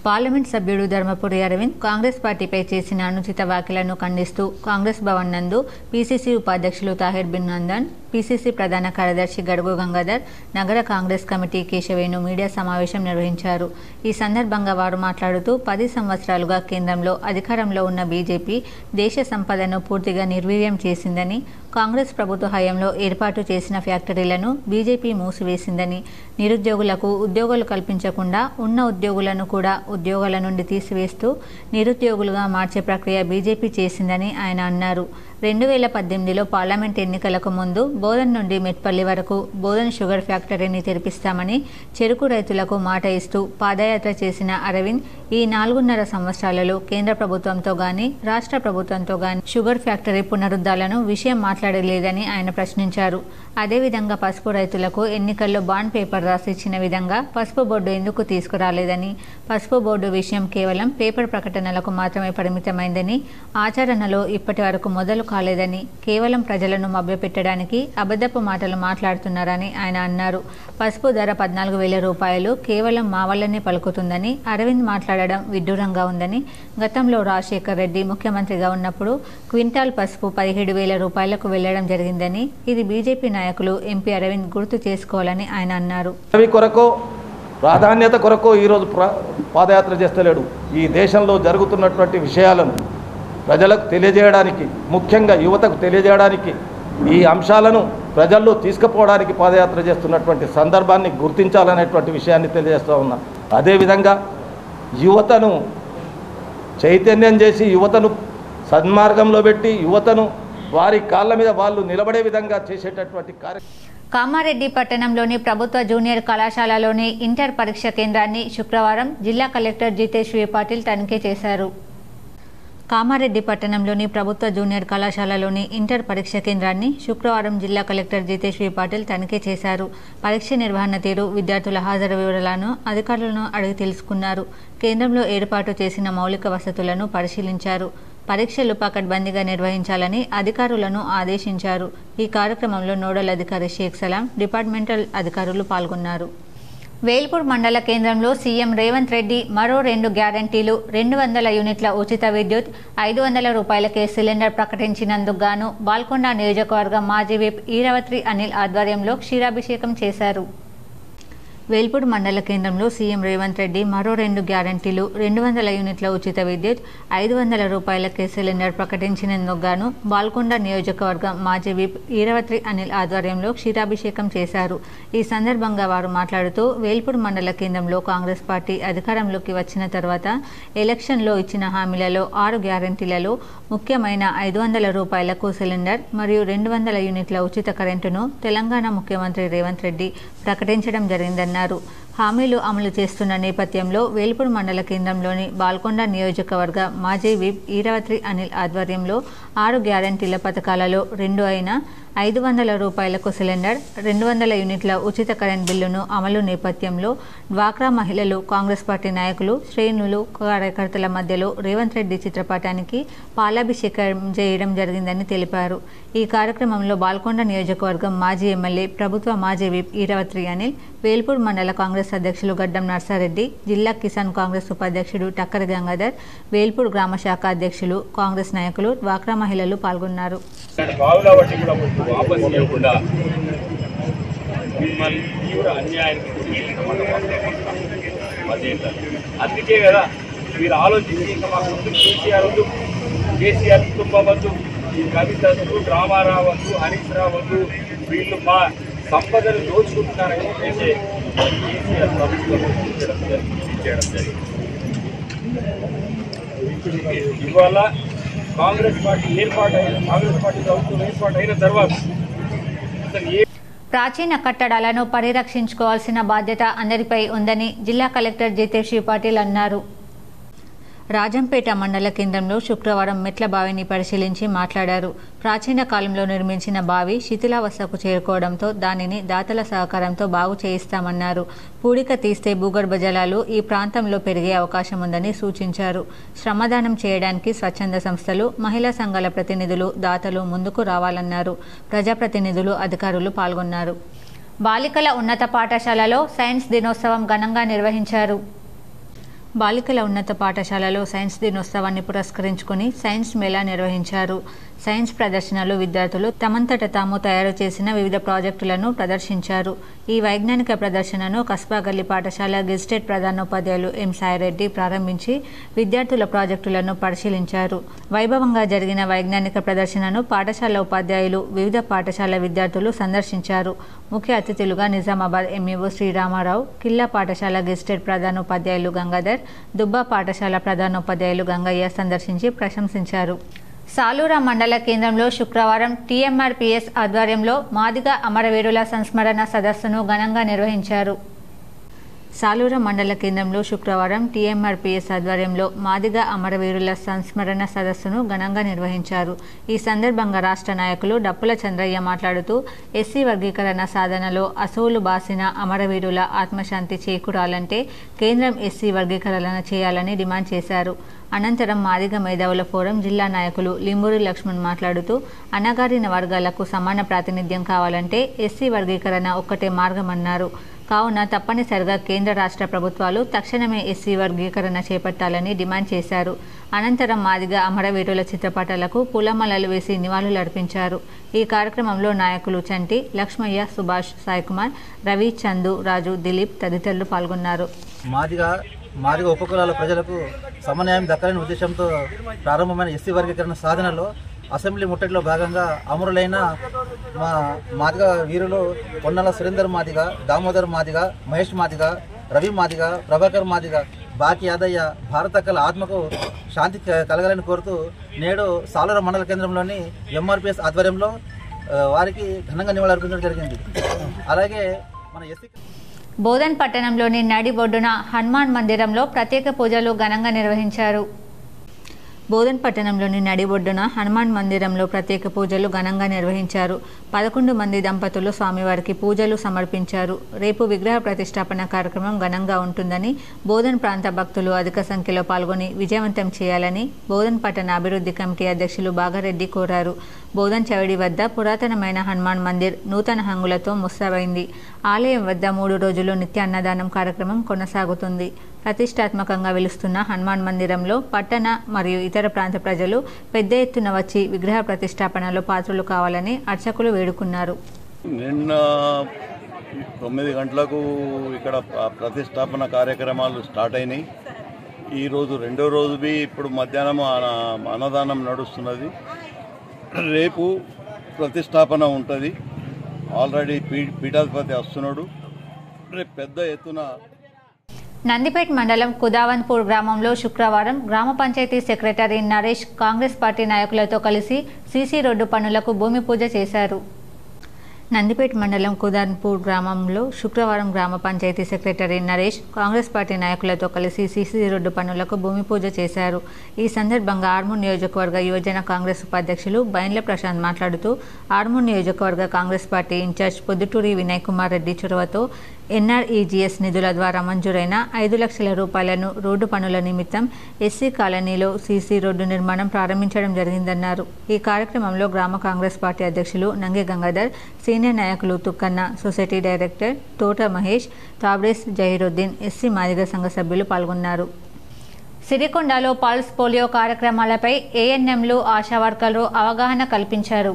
పార్లమెంట్ సభ్యుడు ధర్మపురి అరవింద్ కాంగ్రెస్ పార్టీపై చేసిన అనుచిత వ్యాఖ్యలను ఖండిస్తూ కాంగ్రెస్ భవన్ నందు పీసీసీ ఉపాధ్యక్షులు తాహిర్ బిన్ నందన్, పీసీసీ ప్రధాన కార్యదర్శి గడుగు గంగాధర్, నగర కాంగ్రెస్ కమిటీ కేశవేణు మీడియా సమావేశం నిర్వహించారు. ఈ సందర్భంగా వారు మాట్లాడుతూ 10 సంవత్సరాలుగా కేంద్రంలో అధికారంలో ఉన్న బీజేపీ దేశ సంపదను పూర్తిగా నిర్వీర్యం చేసిందని, కాంగ్రెస్ ప్రభుత్వ హయాంలో ఏర్పాటు చేసిన ఫ్యాక్టరీలను బీజేపీ మూసివేసిందని, నిరుద్యోగులకు ఉద్యోగాలు కల్పించకుండా ఉన్న ఉద్యోగులను కూడా ఉద్యోగాల నుండి తీసివేస్తూ నిరుద్యోగులుగా మార్చే ప్రక్రియ బీజేపీ చేసిందని ఆయన అన్నారు. 2018లో పార్లమెంట్ ఎన్నికలకు ముందు బోధన్ నుండి మెట్పల్లి వరకు బోధన్ షుగర్ ఫ్యాక్టరీని తెరిపిస్తామని చెరుకు రైతులకు మాట ఇస్తూ పాదయాత్ర చేసిన అరవింద్ ఈ 4.5 సంవత్సరాలలో కేంద్ర ప్రభుత్వంతో గాని రాష్ట్ర ప్రభుత్వంతో గాని షుగర్ ఫ్యాక్టరీ పునరుద్ధరణను విషయం మాట్లాడలేదని ఆయన ప్రశ్నించారు. అదేవిధంగా పసుపు రైతులకు ఎన్నికల్లో బాండ్ పేపర్ రాసిచ్చిన విధంగా పసుపు బోర్డు ఎందుకు తీసుకురాలేదని, పసుపు బోర్డు విషయం కేవలం పేపర్ ప్రకటనలకు మాత్రమే పరిమితమైందని, ఆచరణలో ఇప్పటి వరకు మొదలు కాలేదని, కేవలం ప్రజలను మభ్యపెట్టడానికి అబద్ధపు మాటలు మాట్లాడుతున్నారని ఆయన అన్నారు. పసుపు ధర 14,000 రూపాయలు కేవలం మా వల్లనే పలుకుతుందని అరవింద్ మాట్లాడడం విడ్డూరంగా ఉందని, గతంలో రాజశేఖర్ రెడ్డి ముఖ్యమంత్రిగా ఉన్నప్పుడు క్వింటాల్ పసుపు 17,000 రూపాయలకు వెళ్లడం జరిగిందని, ఇది బీజేపీ నాయకులు ఎంపీ అరవింద్ గుర్తు చేసుకోవాలని ఆయన అన్నారు. ప్రాధాన్యత కొరకు ఈరోజు పాదయాత్ర చేస్తలేడు. ఈ దేశంలో జరుగుతున్నటువంటి విషయాలను ప్రజలకు తెలియజేయడానికి, ముఖ్యంగా యువతకు తెలియజేయడానికి, ఈ అంశాలను ప్రజల్లో తీసుకుపోవడానికి పాదయాత్ర చేస్తున్నటువంటి సందర్భాన్ని గుర్తించాలనేటువంటి విషయాన్ని తెలియజేస్తూ ఉన్నా. అదేవిధంగా యువతను చైతన్యం చేసి, యువతను సన్మార్గంలో పెట్టి, యువతను వారి కాళ్ళ మీద వాళ్ళు నిలబడే విధంగా చేసేటటువంటి కామారెడ్డి పట్టణంలోని ప్రభుత్వ జూనియర్ కళాశాలలోని ఇంటర్ పరీక్ష కేంద్రాన్ని శుక్రవారం జిల్లా కలెక్టర్ జితేష్ వి పాటిల్ తనిఖీ చేశారు. కామారెడ్డి పట్టణంలోని ప్రభుత్వ జూనియర్ కళాశాలలోని ఇంటర్ పరీక్ష కేంద్రాన్ని శుక్రవారం జిల్లా కలెక్టర్ జితేష్ వి పాటిల్ తనిఖీ చేశారు. పరీక్ష నిర్వహణ తీరు, విద్యార్థుల హాజరు వివరాలను అధికారులను అడిగి తెలుసుకున్నారు. కేంద్రంలో ఏర్పాటు చేసిన మౌలిక వసతులను పరిశీలించారు. పరీక్షలు పకడ్బందీగా నిర్వహించాలని అధికారులను ఆదేశించారు. ఈ కార్యక్రమంలో నోడల్ అధికారి షేక్ సలాం, డిపార్ట్మెంటల్ అధికారులు పాల్గొన్నారు. వేల్పూర్ మండల కేంద్రంలో సీఎం రేవంత్ రెడ్డి మరో 2 గ్యారంటీలు, 200 యూనిట్ల ఉచిత విద్యుత్, 500 రూపాయలకే సిలిండర్ ప్రకటించినందుకు గాను బాల్కొండ నియోజకవర్గ మాజీ విప్ ఈరవత్రి అనిల్ ఆధ్వర్యంలో క్షీరాభిషేకం చేశారు. వేల్పూర్ మండల కేంద్రంలో సీఎం రేవంత్ రెడ్డి మరో 2 గ్యారంటీలు, 200 యూనిట్ల ఉచిత విద్యుత్, 500 రూపాయలకే సిలిండర్ ప్రకటించినందుకు గాను బాల్కొండ నియోజకవర్గ మాజీ విప్ ఈరవత్రి అనిల్ ఆధ్వర్యంలో క్షీరాభిషేకం చేశారు. ఈ సందర్భంగా వారు మాట్లాడుతూ వేల్పూర్ మండల కేంద్రంలో కాంగ్రెస్ పార్టీ అధికారంలోకి వచ్చిన తర్వాత ఎలక్షన్లో ఇచ్చిన హామీలలో 6 గ్యారంటీలలో ముఖ్యమైన 500 రూపాయలకు సిలిండర్ మరియు 200 యూనిట్ల ఉచిత కరెంటును తెలంగాణ ముఖ్యమంత్రి రేవంత్ రెడ్డి ప్రకటించడం జరిగిందన్నారు. హామీలు అమలు చేస్తున్న నేపథ్యంలో వేల్పూర్ మండల కేంద్రంలోని బాల్కొండ నియోజకవర్గ మాజీ విప్ ఈరవత్రి అనిల్ ఆధ్వర్యంలో 6 గ్యారంటీల పథకాలలో 2 అయిన 500 రూపాయలకు సిలిండర్, 200 యూనిట్ల ఉచిత కరెంట్ బిల్లును అమలు నేపథ్యంలో డ్వాక్రా మహిళలు, కాంగ్రెస్ పార్టీ నాయకులు, శ్రేణులు, కార్యకర్తల మధ్యలో రేవంత్ రెడ్డి చిత్రపటానికి పాలాభిషేకం చేయడం జరిగిందని తెలిపారు. ఈ కార్యక్రమంలో బాల్కొండ నియోజకవర్గం మాజీ ఎమ్మెల్యే, ప్రభుత్వ మాజీ విప్ ఈరవత్రి అనిల్, వేల్పూర్ మండల కాంగ్రెస్ అధ్యక్షులు గడ్డం నర్సారెడ్డి, జిల్లా కిసాన్ కాంగ్రెస్ ఉపాధ్యక్షుడు టక్కరి గంగాధర్, వేల్పూర్ గ్రామ శాఖ అధ్యక్షులు, కాంగ్రెస్ నాయకులు, డ్వాక్రా మహిళలు పాల్గొన్నారు. వాపసు ఇవ్వకుండా మిమ్మల్ని తీవ్ర అన్యాయానికి అందుకే కదా మీరు ఆలోచించి ఇంకా మాకు ముందు కేసీఆర్ కుటుంబం వద్దు, ఈ కవిత వద్దు, రామారావు వద్దు, హరీష్ రావు వద్దు, వీళ్ళు మా సంపదను దోచుకుంటున్నారని చెప్పేసి కేసీఆర్ ప్రభుత్వం చేయడం జరిగింది. ఇవాళ కాంగ్రెస్ పార్టీ ప్రభుత్వం ఏర్పాటైన తర్వాత ప్రాచీన కట్టడాలను పరిరక్షించుకోవాల్సిన బాధ్యత అందరిపై ఉందని జిల్లా కలెక్టర్ జితేష్ వి పాటిల్ అన్నారు. రాజంపేట మండల కేంద్రంలో శుక్రవారం మెట్ల బావిని పరిశీలించి మాట్లాడారు. ప్రాచీన కాలంలో నిర్మించిన బావి శిథిలావస్థకు చేరుకోవడంతో దానిని దాతల సహకారంతో బాగు చేయిస్తామన్నారు. పూడిక తీస్తే భూగర్భ జలాలు ఈ ప్రాంతంలో పెరిగే అవకాశం ఉందని సూచించారు. శ్రమదానం చేయడానికి స్వచ్ఛంద సంస్థలు, మహిళా సంఘాల ప్రతినిధులు, దాతలు ముందుకు రావాలన్నారు. ప్రజాప్రతినిధులు, అధికారులు పాల్గొన్నారు. బాలికల ఉన్నత పాఠశాలలో సైన్స్ దినోత్సవం ఘనంగా నిర్వహించారు. బాలికల ఉన్నత పాఠశాలలో సైన్స్ దినోత్సవాన్ని పురస్కరించుకుని సైన్స్ మేళా నిర్వహించారు. సైన్స్ ప్రదర్శనలు విద్యార్థులు తమంతట తాము తయారు చేసిన వివిధ ప్రాజెక్టులను ప్రదర్శించారు. ఈ వైజ్ఞానిక ప్రదర్శనను కస్బాగల్లి పాఠశాల గెజిటెడ్ ప్రధానోపాధ్యాయులు ఎం సాయిరెడ్డి ప్రారంభించి విద్యార్థుల ప్రాజెక్టులను పరిశీలించారు. వైభవంగా జరిగిన వైజ్ఞానిక ప్రదర్శనను పాఠశాల ఉపాధ్యాయులు, వివిధ పాఠశాల విద్యార్థులు సందర్శించారు. ముఖ్య అతిథులుగా నిజామాబాద్ ఎంఈఓ శ్రీరామారావు, కిల్లా పాఠశాల గెజిటెడ్ ప్రధానోపాధ్యాయులు గంగాధర్, దుబ్బా పాఠశాల ప్రధానోపాధ్యాయులు గంగయ్య సందర్శించి ప్రశంసించారు. సాలూరా మండల కేంద్రంలో శుక్రవారం టీఎంఆర్పీఎస్ ఆధ్వర్యంలో మాదిగ అమరవీరుల సంస్మరణ సదస్సును ఘనంగా నిర్వహించారు. సాలూరా మండల కేంద్రంలో శుక్రవారం టీఎంఆర్పీఎస్ ఆధ్వర్యంలో మాదిగ అమరవీరుల సంస్మరణ సదస్సును ఘనంగా నిర్వహించారు. ఈ సందర్భంగా రాష్ట్ర నాయకులు డప్పుల చంద్రయ్య మాట్లాడుతూ ఎస్సీ వర్గీకరణ సాధనలో అసూలు బాసిన అమరవీరుల ఆత్మశాంతి చేకూరాలంటే కేంద్రం ఎస్సీ వర్గీకరణ చేయాలని డిమాండ్ చేశారు. అనంతరం మాదిగ మేధావుల ఫోరం జిల్లా నాయకులు లింబూరి లక్ష్మణ్ మాట్లాడుతూ అణగారిన వర్గాలకు సమాన ప్రాతినిధ్యం కావాలంటే ఎస్సీ వర్గీకరణ ఒక్కటే మార్గమన్నారు. కావున తప్పనిసరిగా కేంద్ర రాష్ట్ర ప్రభుత్వాలు తక్షణమే ఎస్సీ వర్గీకరణ చేపట్టాలని డిమాండ్ చేశారు. అనంతరం మాదిగ అమరవీరుల చిత్రపటాలకు పూలమాలలు వేసి నివాళులర్పించారు. ఈ కార్యక్రమంలో నాయకులు చంటి, లక్ష్మయ్య, సుభాష్, సాయికుమార్, రవి, చందు, రాజు, దిలీప్ తదితరులు పాల్గొన్నారు. మాదిగ ఉపకులాల ప్రజలకు సమన్యాయం దక్కాలనే ఉద్దేశంతో ప్రారంభమైన ఎస్సీ వర్గీకరణ సాధనలో అసెంబ్లీ ముట్టడిలో భాగంగా అమరులైన మా మాదిగ వీరులు పొన్నల సురేందర్ మాదిగ, దామోదర్ మాదిగ, మహేష్ మాదిగ, రవి మాదిగ, ప్రభాకర్ మాదిగ బాకి యాదయ్య భారతక్కల ఆత్మకు శాంతి కలగాలని కోరుతూ నేడు సాలూరు మండల కేంద్రంలోని ఎంఆర్పిఎస్ ఆధ్వర్యంలో వారికి ఘనంగా నివాళులర్పించడం జరిగింది. అలాగే మన ఎస్సీ బోధన్ పట్టణంలోని నడిబొడ్డున హనుమాన్ మందిరంలో ప్రత్యేక పూజలు ఘనంగా నిర్వహించారు. బోధన్ పట్టణంలోని నడిబొడ్డున హనుమాన్ మందిరంలో ప్రత్యేక పూజలు ఘనంగా నిర్వహించారు. 11 మంది దంపతులు స్వామివారికి పూజలు సమర్పించారు. రేపు విగ్రహ ప్రతిష్టాపన కార్యక్రమం ఘనంగా ఉంటుందని, బోధన్ ప్రాంత భక్తులు అధిక సంఖ్యలో పాల్గొని విజయవంతం చేయాలని బోధన్ పట్టణ అభివృద్ధి కమిటీ అధ్యక్షులు బాగారెడ్డి కోరారు. బోధన్ చవిడి వద్ద పురాతనమైన హనుమాన్ మందిర్ నూతన హంగులతో ముస్తాబైంది. ఆలయం వద్ద 3 రోజులు నిత్య అన్నదానం కార్యక్రమం కొనసాగుతుంది. ప్రతిష్టాత్మకంగా వెలుస్తున్న హనుమాన్ మందిరంలో పట్టణ మరియు ఇతర ప్రాంత ప్రజలు పెద్ద ఎత్తున వచ్చి విగ్రహ ప్రతిష్టాపనలో పాత్రలు కావాలని అర్చకులు వేడుకున్నారు. నిన్న 9 గంటలకు ఇక్కడ ప్రతిష్టాపన కార్యక్రమాలు స్టార్ట్ అయినాయి. ఈరోజు 2వ రోజు ఇప్పుడు మధ్యాహ్నం అన్నదానం నడుస్తున్నది. రేపు ప్రతిష్టాపన ఉంటుంది. ఆల్రెడీ పీఠాధిపతి వస్తున్నాడు. రేపు పెద్ద ఎత్తున నందిపేట్ మండలం కుదావన్పూర్ గ్రామంలో శుక్రవారం గ్రామ పంచాయతీ సెక్రటరీ నరేష్ కాంగ్రెస్ పార్టీ నాయకులతో కలిసి సీసీ రోడ్డు పనులకు భూమి పూజ చేశారు. నందిపేట్ మండలం కుదాన్పూర్ గ్రామంలో శుక్రవారం గ్రామ పంచాయతీ సెక్రటరీ నరేష్ కాంగ్రెస్ పార్టీ నాయకులతో కలిసి సీసీ రోడ్డు పనులకు భూమి పూజ చేశారు. ఈ సందర్భంగా ఆర్మూర్ నియోజకవర్గ యువజన కాంగ్రెస్ ఉపాధ్యక్షులు బైన్ల ప్రశాంత్ మాట్లాడుతూ ఆర్మూర్ నియోజకవర్గ కాంగ్రెస్ పార్టీ ఇన్ఛార్జ్ పొద్దుటూరి వినయ్ కుమార్ రెడ్డి చొరవతో ఎన్ఆర్ఈజీఎస్ నిధుల ద్వారా మంజూరైన 5 లక్షల రూపాయలను రోడ్డు పనుల నిమిత్తం ఎస్సీ కాలనీలో సీసీ రోడ్డు నిర్మాణం ప్రారంభించడం జరిగిందన్నారు. ఈ కార్యక్రమంలో గ్రామ కాంగ్రెస్ పార్టీ అధ్యక్షులు నంగి గంగాధర్, సీనియర్ నాయకులు తుక్కన్న, సొసైటీ డైరెక్టర్ తోట మహేష్, తాబ్రేస్ జహీరుద్దీన్, ఎస్సీ మాదిగ సంఘ సభ్యులు పాల్గొన్నారు. సిరికొండలో పల్స్ పోలియో కార్యక్రమాలపై ఏఎన్ఎంలు, ఆశా వర్కర్లు అవగాహన కల్పించారు.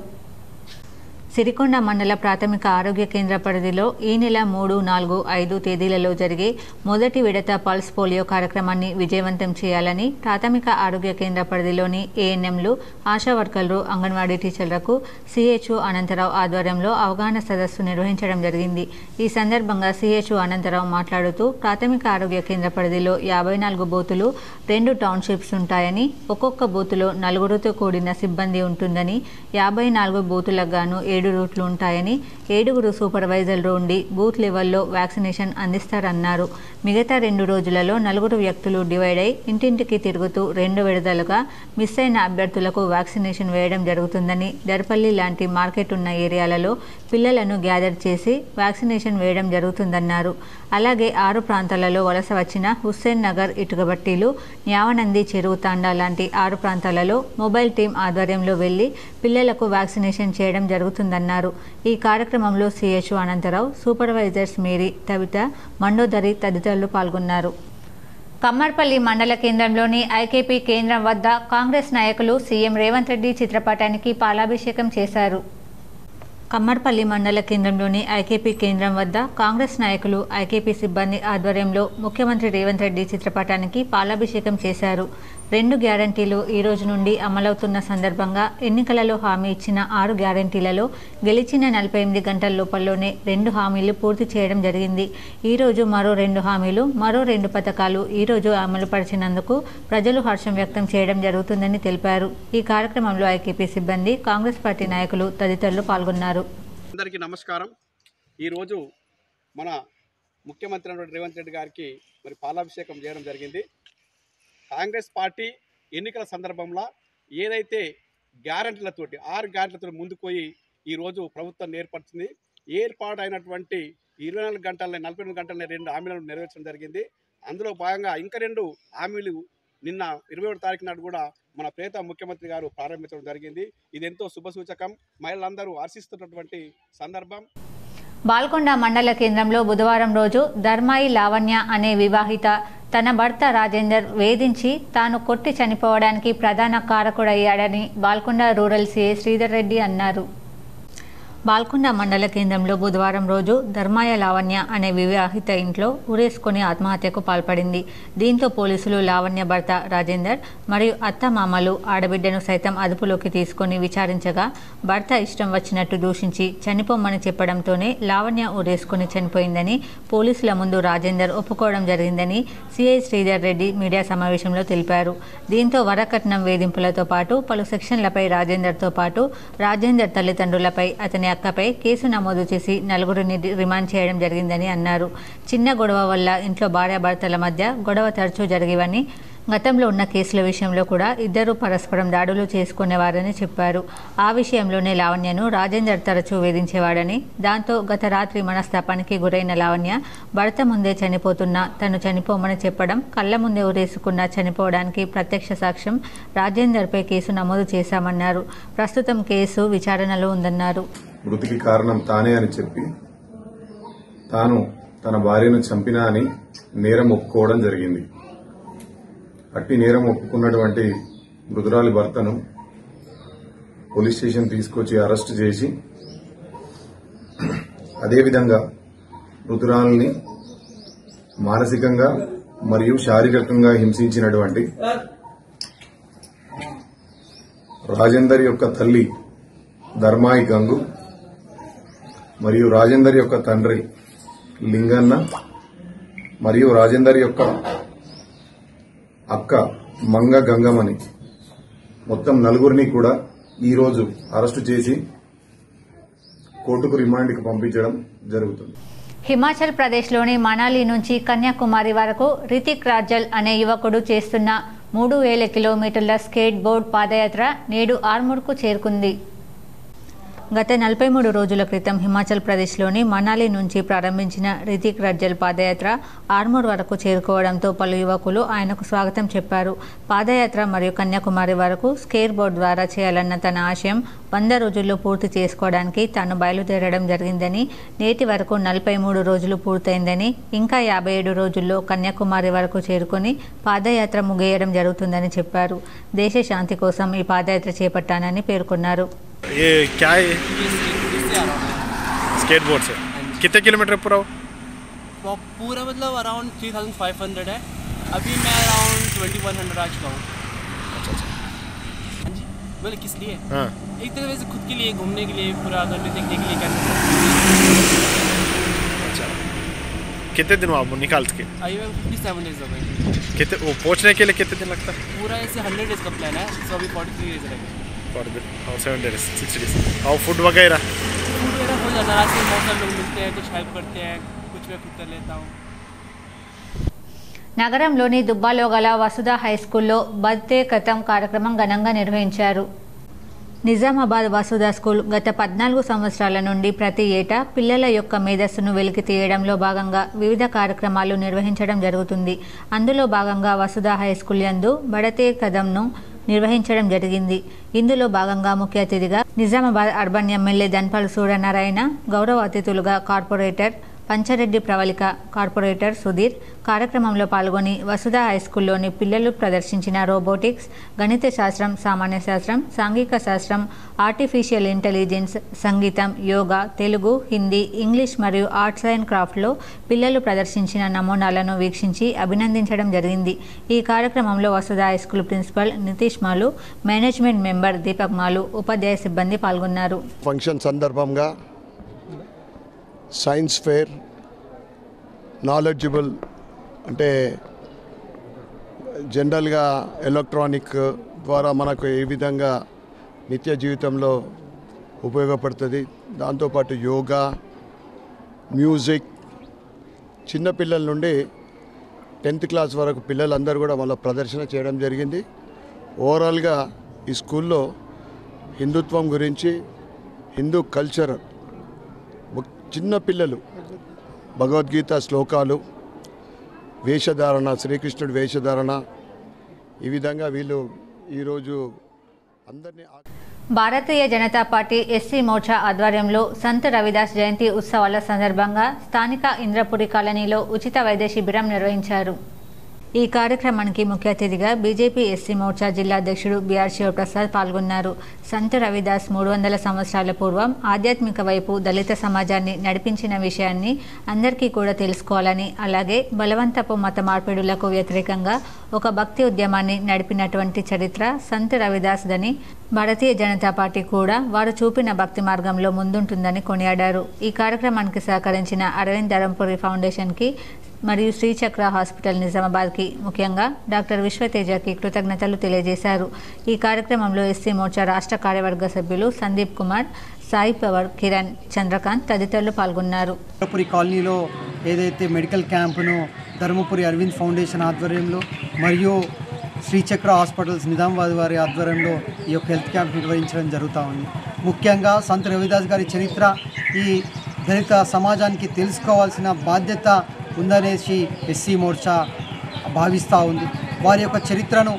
సిరికొండ మండల ప్రాథమిక ఆరోగ్య కేంద్ర పరిధిలో ఈ నెల 3, 4, 5 తేదీలలో జరిగే మొదటి విడత పల్స్ పోలియో కార్యక్రమాన్ని విజయవంతం చేయాలని ప్రాథమిక ఆరోగ్య కేంద్ర పరిధిలోని ఏఎన్ఎంలు, ఆశా వర్కర్లు, అంగన్వాడీ టీచర్లకు సిహెచ్ఓ అనంతరావు ఆధ్వర్యంలో అవగాహన సదస్సు నిర్వహించడం జరిగింది. ఈ సందర్భంగా సిహెచ్ఓ అనంతరావు మాట్లాడుతూ ప్రాథమిక ఆరోగ్య కేంద్ర పరిధిలో 54 బూతులు, 2 టౌన్షిప్స్ ఉంటాయని, ఒక్కొక్క బూతులో 4తో కూడిన సిబ్బంది ఉంటుందని, 54 బూతులకు గాను 7 రూట్లు ఉంటాయని, 7 సూపర్వైజర్లు ఉండి బూత్ లెవెల్లో వ్యాక్సినేషన్ అందిస్తారన్నారు. మిగతా 2 రోజులలో 4 వ్యక్తులు డివైడ్ అయి ఇంటింటికి తిరుగుతూ 2 విడతలుగా మిస్ అయిన అభ్యర్థులకు వ్యాక్సినేషన్ వేయడం జరుగుతుందని, దర్పల్లి లాంటి మార్కెట్ ఉన్న ఏరియాలలో పిల్లలను గ్యాదర్ చేసి వ్యాక్సినేషన్ వేయడం జరుగుతుందన్నారు. అలాగే 6 ప్రాంతాలలో వలస వచ్చిన హుస్సేన్ నగర్, ఇటుకబట్టీలు, న్యావనంది, చెరువు తాండా లాంటి 6 ప్రాంతాలలో మొబైల్ టీం ఆధ్వర్యంలో వెళ్లి పిల్లలకు వ్యాక్సినేషన్ చేయడం జరుగుతుందన్నారు. ఈ కార్యక్రమంలో CHO Anantharao, supervisors Mary, Tavitha, Mandodari తదితరులు పాల్గొన్నారు. కమ్మర్పల్లి మండల కేంద్రంలోని ఐకేపీ కేంద్రం వద్ద కాంగ్రెస్ నాయకులు సీఎం రేవంత్ రెడ్డి చిత్రపటానికి పాలాభిషేకం చేశారు. కమ్మర్పల్లి మండల కేంద్రంలోని ఐకేపీ కేంద్రం వద్ద కాంగ్రెస్ నాయకులు, ఐకేపీ సిబ్బంది ఆధ్వర్యంలో ముఖ్యమంత్రి రేవంత్ రెడ్డి చిత్రపటానికి పాలాభిషేకం చేశారు. 2 గ్యారంటీలు ఈ రోజు నుండి అమలవుతున్న సందర్భంగా ఎన్నికలలో హామీ ఇచ్చిన 6 గ్యారంటీలలో గెలిచిన 48 గంటల లోపల్లోనే 2 హామీలు పూర్తి చేయడం జరిగింది. ఈ రోజు మరో 2 హామీలు, మరో 2 పథకాలు ఈ రోజు అమలుపరిచినందుకు ప్రజలు హర్షం వ్యక్తం చేయడం జరుగుతుందని తెలిపారు. ఈ కార్యక్రమంలో ఐకేపీ సిబ్బంది, కాంగ్రెస్ పార్టీ నాయకులు తదితరులు పాల్గొన్నారు. అందరికీ నమస్కారం. ఈరోజు మన ముఖ్యమంత్రి రేవంత్ రెడ్డి గారికి పాలాభిషేకం చేయడం జరిగింది. కాంగ్రెస్ పార్టీ ఎన్నికల సందర్భంలో ఏదైతే గ్యారంటీలతోటి 6 గ్యారంటీలతో ముందుకు పోయి ఈరోజు ప్రభుత్వం ఏర్పడుతుంది. ఏర్పాటైనటువంటి 24 గంటలనే 48 గంటలనే 2 హామీలను నెరవేర్చడం జరిగింది. అందులో భాగంగా ఇంకా 2 హామీలు నిన్న 21 తారీఖు నాడు కూడా మన ప్రియతమ ముఖ్యమంత్రి గారు ప్రారంభించడం జరిగింది. ఇది ఎంతో శుభసూచకం, మహిళలందరూ హర్షిస్తున్నటువంటి సందర్భం. బాల్కొండ మండల కేంద్రంలో బుధవారం రోజు ధర్మాయి లావణ్య అనే వివాహిత తన భర్త రాజేందర్ వేధించి తాను కొట్టి చనిపోవడానికి ప్రధాన కారకుడయ్యాడని బాల్కొండ రూరల్ సీఐ శ్రీధర్ రెడ్డి అన్నారు. బాల్కొండ మండల కేంద్రంలో బుధవారం రోజు ధర్మాయ లావణ్య అనే వివాహిత ఇంట్లో ఉరేసుకొని ఆత్మహత్యకు పాల్పడింది. దీంతో పోలీసులు లావణ్య భర్త రాజేందర్ మరియు అత్తమామలు ఆడబిడ్డను సైతం అదుపులోకి తీసుకొని విచారించగా భర్త ఇష్టం వచ్చినట్టు దూషించి చనిపోమని చెప్పడంతోనే లావణ్య ఉరేసుకొని చనిపోయిందని పోలీసుల ముందు రాజేందర్ ఒప్పుకోవడం జరిగిందని సిఐ శ్రీధర్ రెడ్డి మీడియా సమావేశంలో తెలిపారు. దీంతో వరకట్నం వేధింపులతో పాటు పలు సెక్షన్లపై రాజేందర్తో పాటు రాజేందర్ తల్లిదండ్రులపై అతని అక్కపై కేసు నమోదు చేసి నలుగురిని రిమాండ్ చేయడం జరిగిందని అన్నారు. చిన్న గొడవ వల్ల ఇంట్లో భార్యాభర్తల మధ్య గొడవ తరచూ జరిగేవని, గతంలో ఉన్న కేసుల విషయంలో కూడా ఇద్దరు పరస్పరం దాడులు చేసుకునేవారని చెప్పారు. ఆ విషయంలోనే లావణ్యను రాజేందర్ తరచూ వేధించేవాడని, దాంతో గత రాత్రి మనస్తాపానికి గురైన లావణ్య భర్త ముందే చనిపోతున్నా తను చనిపోమని చెప్పడం, కళ్ళ ముందే ఉరేసుకున్న చనిపోవడానికి ప్రత్యక్ష సాక్ష్యం రాజేందర్పై కేసు నమోదు చేశామన్నారు. ప్రస్తుతం కేసు విచారణలో ఉందన్నారు. మృతికి కారణం తానే అని చెప్పి తాను తన భార్యను చంపినా అని నేరం ఒప్పుకోవడం జరిగింది. అట్టి నేరం ఒప్పుకున్నటువంటి మృతురాలి భర్తను పోలీస్ స్టేషన్ తీసుకొచ్చి అరెస్ట్ చేసి అదేవిధంగా మృతురాలిని మానసికంగా మరియు శారీరకంగా హింసించినటువంటి రాజేందర్ యొక్క తల్లి ధర్మాయి గంగు మరియు రాజేందర్ యొక్క తండ్రి లింగన్న మరియు రాజేందర్ యొక్క అక్క మంగ గంగమని మొత్తం నలుగురిని కూడా ఈరోజు అరెస్టు చేసి కోర్టుకు రిమాండ్కి పంపించడం జరుగుతుంది. హిమాచల్ ప్రదేశ్లోని మనాలి నుంచి కన్యాకుమారి వరకు రితిక్ రాజల్ అనే యువకుడు చేస్తున్న 3000 కిలోమీటర్ల స్కేట్ బోర్డ్ పాదయాత్ర నేడు ఆర్మూర్కు చేరుకుంది. గత 43 రోజుల క్రితం హిమాచల్ ప్రదేశ్లోని మనాలి నుంచి ప్రారంభించిన రితిక్ రాజల్ పాదయాత్ర ఆర్మూర్ వరకు చేరుకోవడంతో పలు యువకులు ఆయనకు స్వాగతం చెప్పారు. పాదయాత్ర మరియు కన్యాకుమారి వరకు స్కేట్ బోర్డ్ ద్వారా చేయాలన్న తన ఆశయం 100 రోజుల్లో పూర్తి చేసుకోవడానికి తాను బయలుదేరడం జరిగిందని, నేటి వరకు 43 రోజులు పూర్తయిందని, ఇంకా 57 రోజుల్లో కన్యాకుమారి వరకు చేరుకుని పాదయాత్ర ముగియడం జరుగుతుందని చెప్పారు. దేశ శాంతి కోసం ఈ పాదయాత్ర చేపట్టానని పేర్కొన్నారు. ये क्या है? स्केट बोर्ड से कितने किलोमीटर पूरा? पूरा मतलब अराउंड 3500 है. अभी मैं अराउंड 2100 आ चुका हूँ. अच्छा अच्छा. बोले किस लिए? हाँ. एक तरह से खुद के लिए, घूमने के लिए, पूरा करने देखने के लिए करने. अच्छा. कितने दिन आप निकाल सके? आई 57 डेज हो गए. कितने वो पहुँचने के लिए कितने दिन लगता है? पूरा ऐसे 100 डेज का प्लान है, सो अभी 43 डेज रहेगा. और 7 डेज 6 डेज. और फूड वगैरह हो जाता है. रास्ते में बहुत सारे लोग मिलते हैं, कुछ हेल्प करते हैं, कुछ मैं खुद कर लेता हूँ. నగరంలోని దుబ్బాలో గల వసుధ హైస్కూల్లో బర్త్డే కథం కార్యక్రమం ఘనంగా నిర్వహించారు. నిజామాబాద్ వసుధ స్కూల్ గత 14 సంవత్సరాల నుండి ప్రతి ఏటా పిల్లల యొక్క మేధస్సును వెలికి తీయడంలో భాగంగా వివిధ కార్యక్రమాలు నిర్వహించడం జరుగుతుంది. అందులో భాగంగా వసుధ హైస్కూల్ యందు బర్త్డే కథంను నిర్వహించడం జరిగింది. ఇందులో భాగంగా ముఖ్య అతిథిగా నిజామాబాద్ అర్బన్ ఎమ్మెల్యే ధన్పాల్ సూర్యనారాయణ, గౌరవ అతిథులుగా కార్పొరేటర్ పంచారెడ్డి ప్రవళిక, కార్పొరేటర్ సుధీర్ కార్యక్రమంలో పాల్గొని వసుధ హైస్కూల్లోని పిల్లలు ప్రదర్శించిన రోబోటిక్స్, గణిత శాస్త్రం, సామాన్య శాస్త్రం, సాంఘిక శాస్త్రం, ఆర్టిఫిషియల్ ఇంటెలిజెన్స్, సంగీతం, యోగా, తెలుగు, హిందీ, ఇంగ్లీష్ మరియు ఆర్ట్స్ అండ్ క్రాఫ్ట్లో పిల్లలు ప్రదర్శించిన నమూనాలను వీక్షించి అభినందించడం జరిగింది. ఈ కార్యక్రమంలో వసుధ హైస్కూల్ ప్రిన్సిపల్ నితీష్ మాలు, మేనేజ్మెంట్ మెంబర్ దీపక్ మాలు, ఉపాధ్యాయ సిబ్బంది పాల్గొన్నారు. ఫంక్షన్ సందర్భంగా సైన్స్ ఫేర్, నాలెడ్జబుల్ అంటే జనరల్గా ఎలక్ట్రానిక్ ద్వారా మనకు ఏ విధంగా నిత్య జీవితంలో ఉపయోగపడుతుంది, దాంతోపాటు యోగా, మ్యూజిక్, చిన్నపిల్లల నుండి 10th క్లాస్ వరకు పిల్లలందరూ కూడా వాళ్ళ ప్రదర్శన చేయడం జరిగింది. ఓవరాల్గా ఈ స్కూల్లో హిందుత్వం గురించి, హిందూ కల్చర్, చిన్న పిల్లలు భగవద్గీత శ్లోకాలు, వేషధారణ, శ్రీకృష్ణుడి వేషధారణ, ఈ విధంగా వీళ్ళు ఈరోజు అందరినీ. భారతీయ జనతా పార్టీ ఎస్సీ మోర్చా ఆధ్వర్యంలో సంత్ రవిదాస్ జయంతి ఉత్సవాల సందర్భంగా స్థానిక ఇంద్రపురి కాలనీలో ఉచిత వైద్య శిబిరం నిర్వహించారు. ఈ కార్యక్రమానికి ముఖ్య అతిథిగా బీజేపీ ఎస్సీ మోర్చా జిల్లా అధ్యక్షుడు బిఆర్ శివప్రసాద్ పాల్గొన్నారు. సంత్ రవిదాస్ 300 సంవత్సరాల పూర్వం ఆధ్యాత్మిక వైపు దళిత సమాజాన్ని నడిపించిన విషయాన్ని అందరికీ కూడా తెలుసుకోవాలని, అలాగే బలవంతపు మత మార్పిడులకు వ్యతిరేకంగా ఒక భక్తి ఉద్యమాన్ని నడిపినటువంటి చరిత్ర సంత్ రవిదాస్దని, భారతీయ జనతా పార్టీ కూడా వారు చూపిన భక్తి మార్గంలో ముందుంటుందని కొనియాడారు. ఈ కార్యక్రమానికి సహకరించిన అరవింద్ ధరంపురి ఫౌండేషన్కి మరియు శ్రీచక్ర హాస్పిటల్ నిజామాబాద్కి, ముఖ్యంగా డాక్టర్ విశ్వతేజకి కృతజ్ఞతలు తెలియజేశారు. ఈ కార్యక్రమంలో ఎస్సీ మోర్చా రాష్ట్ర కార్యవర్గ సభ్యులు సందీప్ కుమార్, సాయి పవర్, కిరణ్, చంద్రకాంత్ తదితరులు పాల్గొన్నారు. ధర్మపురి కాలనీలో ఏదైతే మెడికల్ క్యాంపును ధర్మపురి అరవింద్ ఫౌండేషన్ ఆధ్వర్యంలో మరియు శ్రీచక్ర హాస్పిటల్స్ నిజామాబాద్ వారి ఆధ్వర్యంలో ఈ యొక్క హెల్త్ క్యాంప్ నిర్వహించడం జరుగుతూ ఉంది. ముఖ్యంగా సంత్ రవిదాస్ గారి చరిత్ర ఈ దళిత సమాజానికి తెలుసుకోవాల్సిన బాధ్యత ఉందనేసి ఎస్సీ మోర్చా భావిస్తూ ఉంది. వారి యొక్క చరిత్రను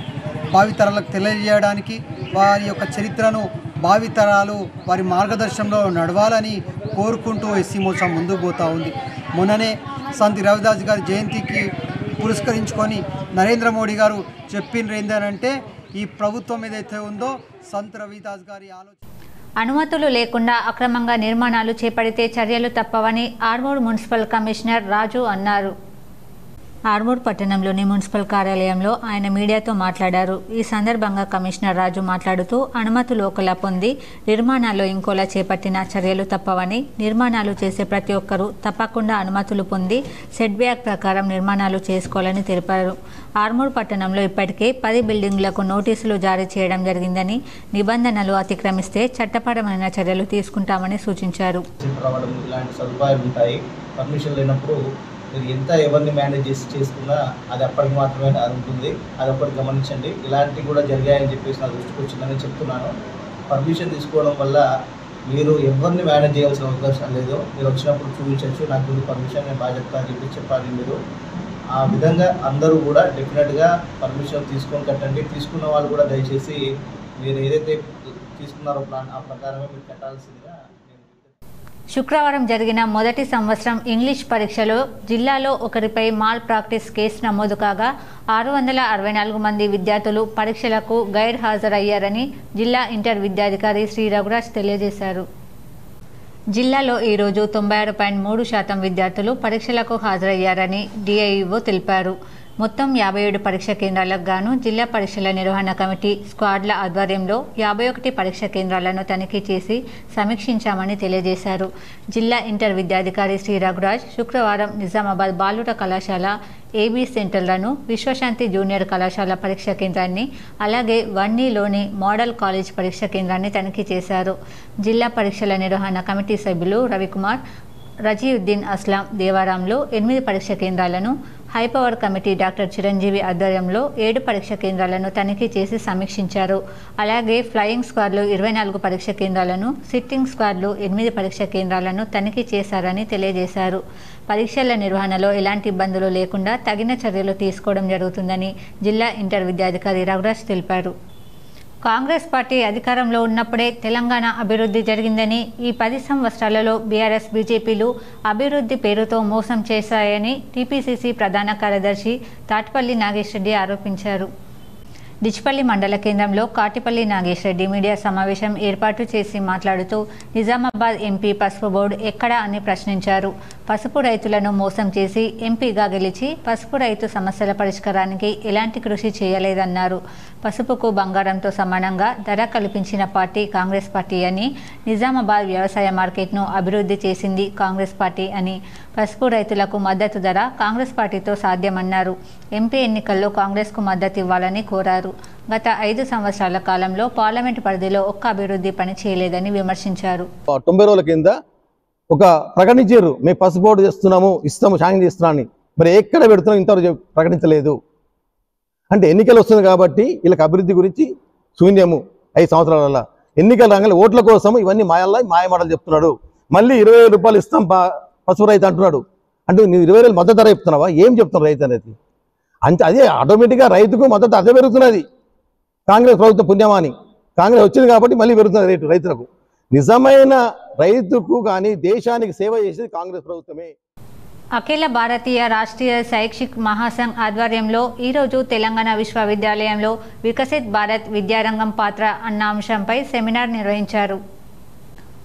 భావితరాలకు తెలియజేయడానికి, వారి యొక్క చరిత్రను భావితరాలు వారి మార్గదర్శనంలో నడవాలని కోరుకుంటూ ఎస్సీ మోర్చా ముందుకు పోతూ ఉంది. మొన్ననే సంత్ రవిదాస్ గారి జయంతికి పురస్కరించుకొని నరేంద్ర మోడీ గారు చెప్పినది ఏంటంటే, ఈ ప్రభుత్వం ఏదైతే ఉందో సంత్ రవిదాస్ గారి అనుమతులు లేకుండా అక్రమంగా నిర్మాణాలు చేపడితే చర్యలు తప్పవని ఆర్మూర్ మున్సిపల్ కమిషనర్ రాజు అన్నారు. ఆర్మూర్ పట్టణంలోని మున్సిపల్ కార్యాలయంలో ఆయన మీడియాతో మాట్లాడారు. ఈ సందర్భంగా కమిషనర్ రాజు మాట్లాడుతూ అనుమతులు ఒకలా పొంది నిర్మాణాల్లో ఇంకోలా చేపట్టిన చర్యలు తప్పవని, నిర్మాణాలు చేసే ప్రతి ఒక్కరూ తప్పకుండా అనుమతులు పొంది సెట్ బ్యాక్ ప్రకారం నిర్మాణాలు చేసుకోవాలని తెలిపారు. ఆర్మూర్ పట్టణంలో ఇప్పటికే 10 బిల్డింగ్లకు నోటీసులు జారీ చేయడం జరిగిందని, నిబంధనలు అతిక్రమిస్తే చట్టపరమైన చర్యలు తీసుకుంటామని సూచించారు. మీరు ఎంత ఎవరిని మేనేజ్ చేసుకున్నా అది అప్పటికి మాత్రమే అది ఉంటుంది. అది అప్పటికి గమనించండి. ఇలాంటివి కూడా జరిగాయని చెప్పేసి నా దృష్టికి వచ్చిందని చెప్తున్నాను. పర్మిషన్ తీసుకోవడం వల్ల మీరు ఎవరిని మేనేజ్ చేయాల్సిన అవకాశం లేదు. మీరు వచ్చినప్పుడు చూపించవచ్చు, నాకు ఇది పర్మిషన్, నేను బాగా చెప్తా అని చెప్పి చెప్పాలి. మీరు ఆ విధంగా అందరూ కూడా డెఫినెట్గా పర్మిషన్ తీసుకొని కట్టండి. తీసుకున్న వాళ్ళు కూడా దయచేసి మీరు ఏదైతే తీసుకున్నారో ప్లాన్ ఆ ప్రకారమే మీరు కట్టాల్సిందిగా. శుక్రవారం జరిగిన మొదటి సంవత్సరం ఇంగ్లీష్ పరీక్షలో జిల్లాలో ఒకరిపై మాల్ ప్రాక్టీస్ కేసు నమోదు కాగా 664 మంది విద్యార్థులు పరీక్షలకు గైర్ హాజరయ్యారని జిల్లా ఇంటర్ విద్యాధికారి శ్రీ రఘురాజ్ తెలియజేశారు. జిల్లాలో ఈరోజు 96.3% విద్యార్థులు పరీక్షలకు హాజరయ్యారని డిఐఈఓ తెలిపారు. మొత్తం 57 పరీక్ష కేంద్రాలకు గాను జిల్లా పరీక్షల నిర్వహణ కమిటీ స్క్వాడ్ల ఆధ్వర్యంలో 51 పరీక్ష కేంద్రాలను తనిఖీ చేసి సమీక్షించామని తెలియజేశారు. జిల్లా ఇంటర్ విద్యాధికారి శ్రీ రఘురాజ్ శుక్రవారం నిజామాబాద్ బాలుర కళాశాల ఏబీ సెంటర్లను, విశ్వశాంతి జూనియర్ కళాశాల పరీక్ష కేంద్రాన్ని, అలాగే వన్నీలోని మోడల్ కాలేజ్ పరీక్ష కేంద్రాన్ని తనిఖీ చేశారు. జిల్లా పరీక్షల నిర్వహణ కమిటీ సభ్యులు రవికుమార్, రజీవుద్దీన్ అస్లాం దేవారాంలో 8 పరీక్ష కేంద్రాలను, హైపవర్ కమిటీ డాక్టర్ చిరంజీవి ఆధ్వర్యంలో 7 పరీక్ష కేంద్రాలను తనిఖీ చేసి సమీక్షించారు. అలాగే ఫ్లయింగ్ స్క్వాడ్లు 24 పరీక్ష కేంద్రాలను, సిట్టింగ్ స్క్వాడ్లు 8 పరీక్ష కేంద్రాలను తనిఖీ చేశారని తెలియజేశారు. పరీక్షల నిర్వహణలో ఎలాంటి ఇబ్బందులు లేకుండా తగిన చర్యలు తీసుకోవడం జరుగుతుందని జిల్లా ఇంటర్ విద్యాధికారి రఘురాజ్ తెలిపారు. కాంగ్రెస్ పార్టీ అధికారంలో ఉన్నప్పుడే తెలంగాణ అభివృద్ధి జరిగిందని, ఈ 10 సంవత్సరాలలో బీఆర్ఎస్ బీజేపీలు అభివృద్ధి పేరుతో మోసం చేశాయని టీపీసీసీ ప్రధాన కార్యదర్శి తాటిపల్లి నాగేష్ రెడ్డి ఆరోపించారు. డిచ్పల్లి మండల కేంద్రంలో కాటిపల్లి నాగేష్ రెడ్డి మీడియా సమావేశం ఏర్పాటు చేసి మాట్లాడుతూ నిజామాబాద్ ఎంపీ పసుపు బోర్డు ఎక్కడా అని ప్రశ్నించారు. పసుపు రైతులను మోసం చేసి ఎంపీగా గెలిచి పసుపు రైతు సమస్యల పరిష్కారానికి ఎలాంటి కృషి చేయలేదన్నారు. పసుపుకు బంగారంతో సమానంగా ధర కల్పించిన పార్టీ కాంగ్రెస్ పార్టీ అని, నిజామాబాద్ వ్యవసాయ మార్కెట్ను అభివృద్ధి చేసింది కాంగ్రెస్ పార్టీ అని, పసుపు రైతులకు మద్దతు ధర కాంగ్రెస్ పార్టీతో సాధ్యమన్నారు. ఎంపీ ఎన్నికల్లో కాంగ్రెస్కు మద్దతు ఇవ్వాలని కోరారు. గత 5 సంవత్సరాల కాలంలో పార్లమెంటు పరిధిలో ఒక్క అభివృద్ధి పని చేయలేదని విమర్శించారు. 90 రోజుల కింద ఒక ప్రకటించారు, మేము పసుపు బోర్డు చేస్తున్నాము, ఇస్తాము, శాంక్షన్ చేస్తున్నామని. మరి ఎక్కడ పెడుతున్నాం ఇంతవరకు ప్రకటించలేదు. అంటే ఎన్నికలు వస్తుంది కాబట్టి వీళ్ళకి అభివృద్ధి గురించి శూన్యము. 5 సంవత్సరాల ఎన్నికలు రాగానే ఓట్ల కోసం ఇవన్నీ మాయమాటలు చెప్తున్నాడు. మళ్ళీ 20,000 రూపాయలు ఇస్తాం పసుపు రైతు అంటున్నాడు. అంటే నువ్వు 20,000 మద్దతు ధర చెప్తున్నావా? ఏం చెప్తున్నావు రైతు అనేది? అంతే, అదే ఆటోమేటిక్గా రైతుకు మద్దతు అదే పెరుగుతున్నది. కాంగ్రెస్ ప్రభుత్వం పుణ్యమాని కాంగ్రెస్ వచ్చింది కాబట్టి మళ్ళీ పెరుగుతున్నది రేటు రైతులకు. నిజమైన రైతుకు కానీ దేశానికి సేవ చేసేది కాంగ్రెస్ ప్రభుత్వమే. అఖిల భారతీయ రాష్ట్రీయ శైక్షిక్ మహాసంఘ్ ఆధ్వర్యంలో ఈరోజు తెలంగాణ విశ్వవిద్యాలయంలో వికసిత్ భారత్ విద్యారంగం పాత్ర అన్న అంశంపై సెమినార్ నిర్వహించారు.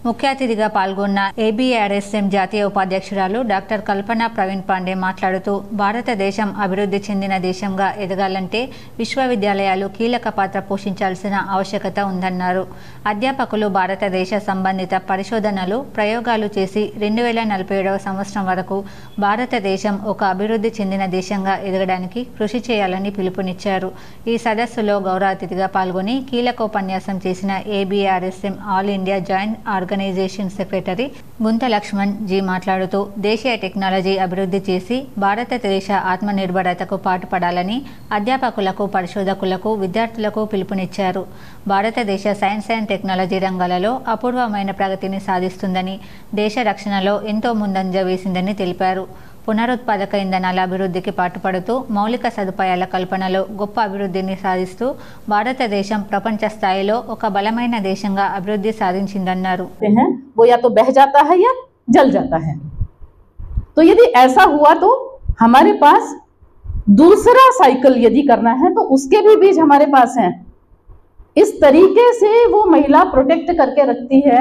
ముఖ్య అతిథిగా పాల్గొన్న ఏబీఆర్ఎస్ఎం జాతీయ ఉపాధ్యక్షురాలు డాక్టర్ కల్పన ప్రవీణ్ పాండే మాట్లాడుతూ భారతదేశం అభివృద్ధి చెందిన దేశంగా ఎదగాలంటే విశ్వవిద్యాలయాలు కీలక పాత్ర పోషించాల్సిన ఆవశ్యకత ఉందన్నారు. అధ్యాపకులు భారతదేశ సంబంధిత పరిశోధనలు ప్రయోగాలు చేసి 2047వ సంవత్సరం వరకు భారతదేశం ఒక అభివృద్ధి చెందిన దేశంగా ఎదగడానికి కృషి చేయాలని పిలుపునిచ్చారు. ఈ సదస్సులో గౌరవ అతిథిగా పాల్గొని కీలక ఉపన్యాసం చేసిన ABRSM all India joint organisation secretary Guntha Lakshman G మాట్లాడుతూ దేశీయ టెక్నాలజీ అభివృద్ధి చేసి భారతదేశ ఆత్మనిర్భరతకు పాటుపడాలని అధ్యాపకులకు, పరిశోధకులకు, విద్యార్థులకు పిలుపునిచ్చారు. భారతదేశ సైన్స్ అండ్ టెక్నాలజీ రంగాలలో అపూర్వమైన ప్రగతిని సాధిస్తుందని, దేశ రక్షణలో ఎంతో ముందంజ వేసిందని తెలిపారు. పునరుత్పాదక ఇంధనాల అభివృద్ధికి పాటుపడుతూ మౌలిక సదుపాయాల కల్పనలో గొప్ప అభివృద్ధిని సాధిస్తూ భారతదేశం ప్రపంచ స్థాయిలో ఒక బలమైన దేశంగా అభివృద్ధి సాధించిందన్నారు. वो या तो बह जाता है या जल जाता है। तो यदि ऐसा हुआ तो हमारे पास दूसरा साइकिल यदि करना है तो उसके भी बीज हमारे पास हैं। इस तरीके से वो महिला प्रोटेक्ट करके रखती है,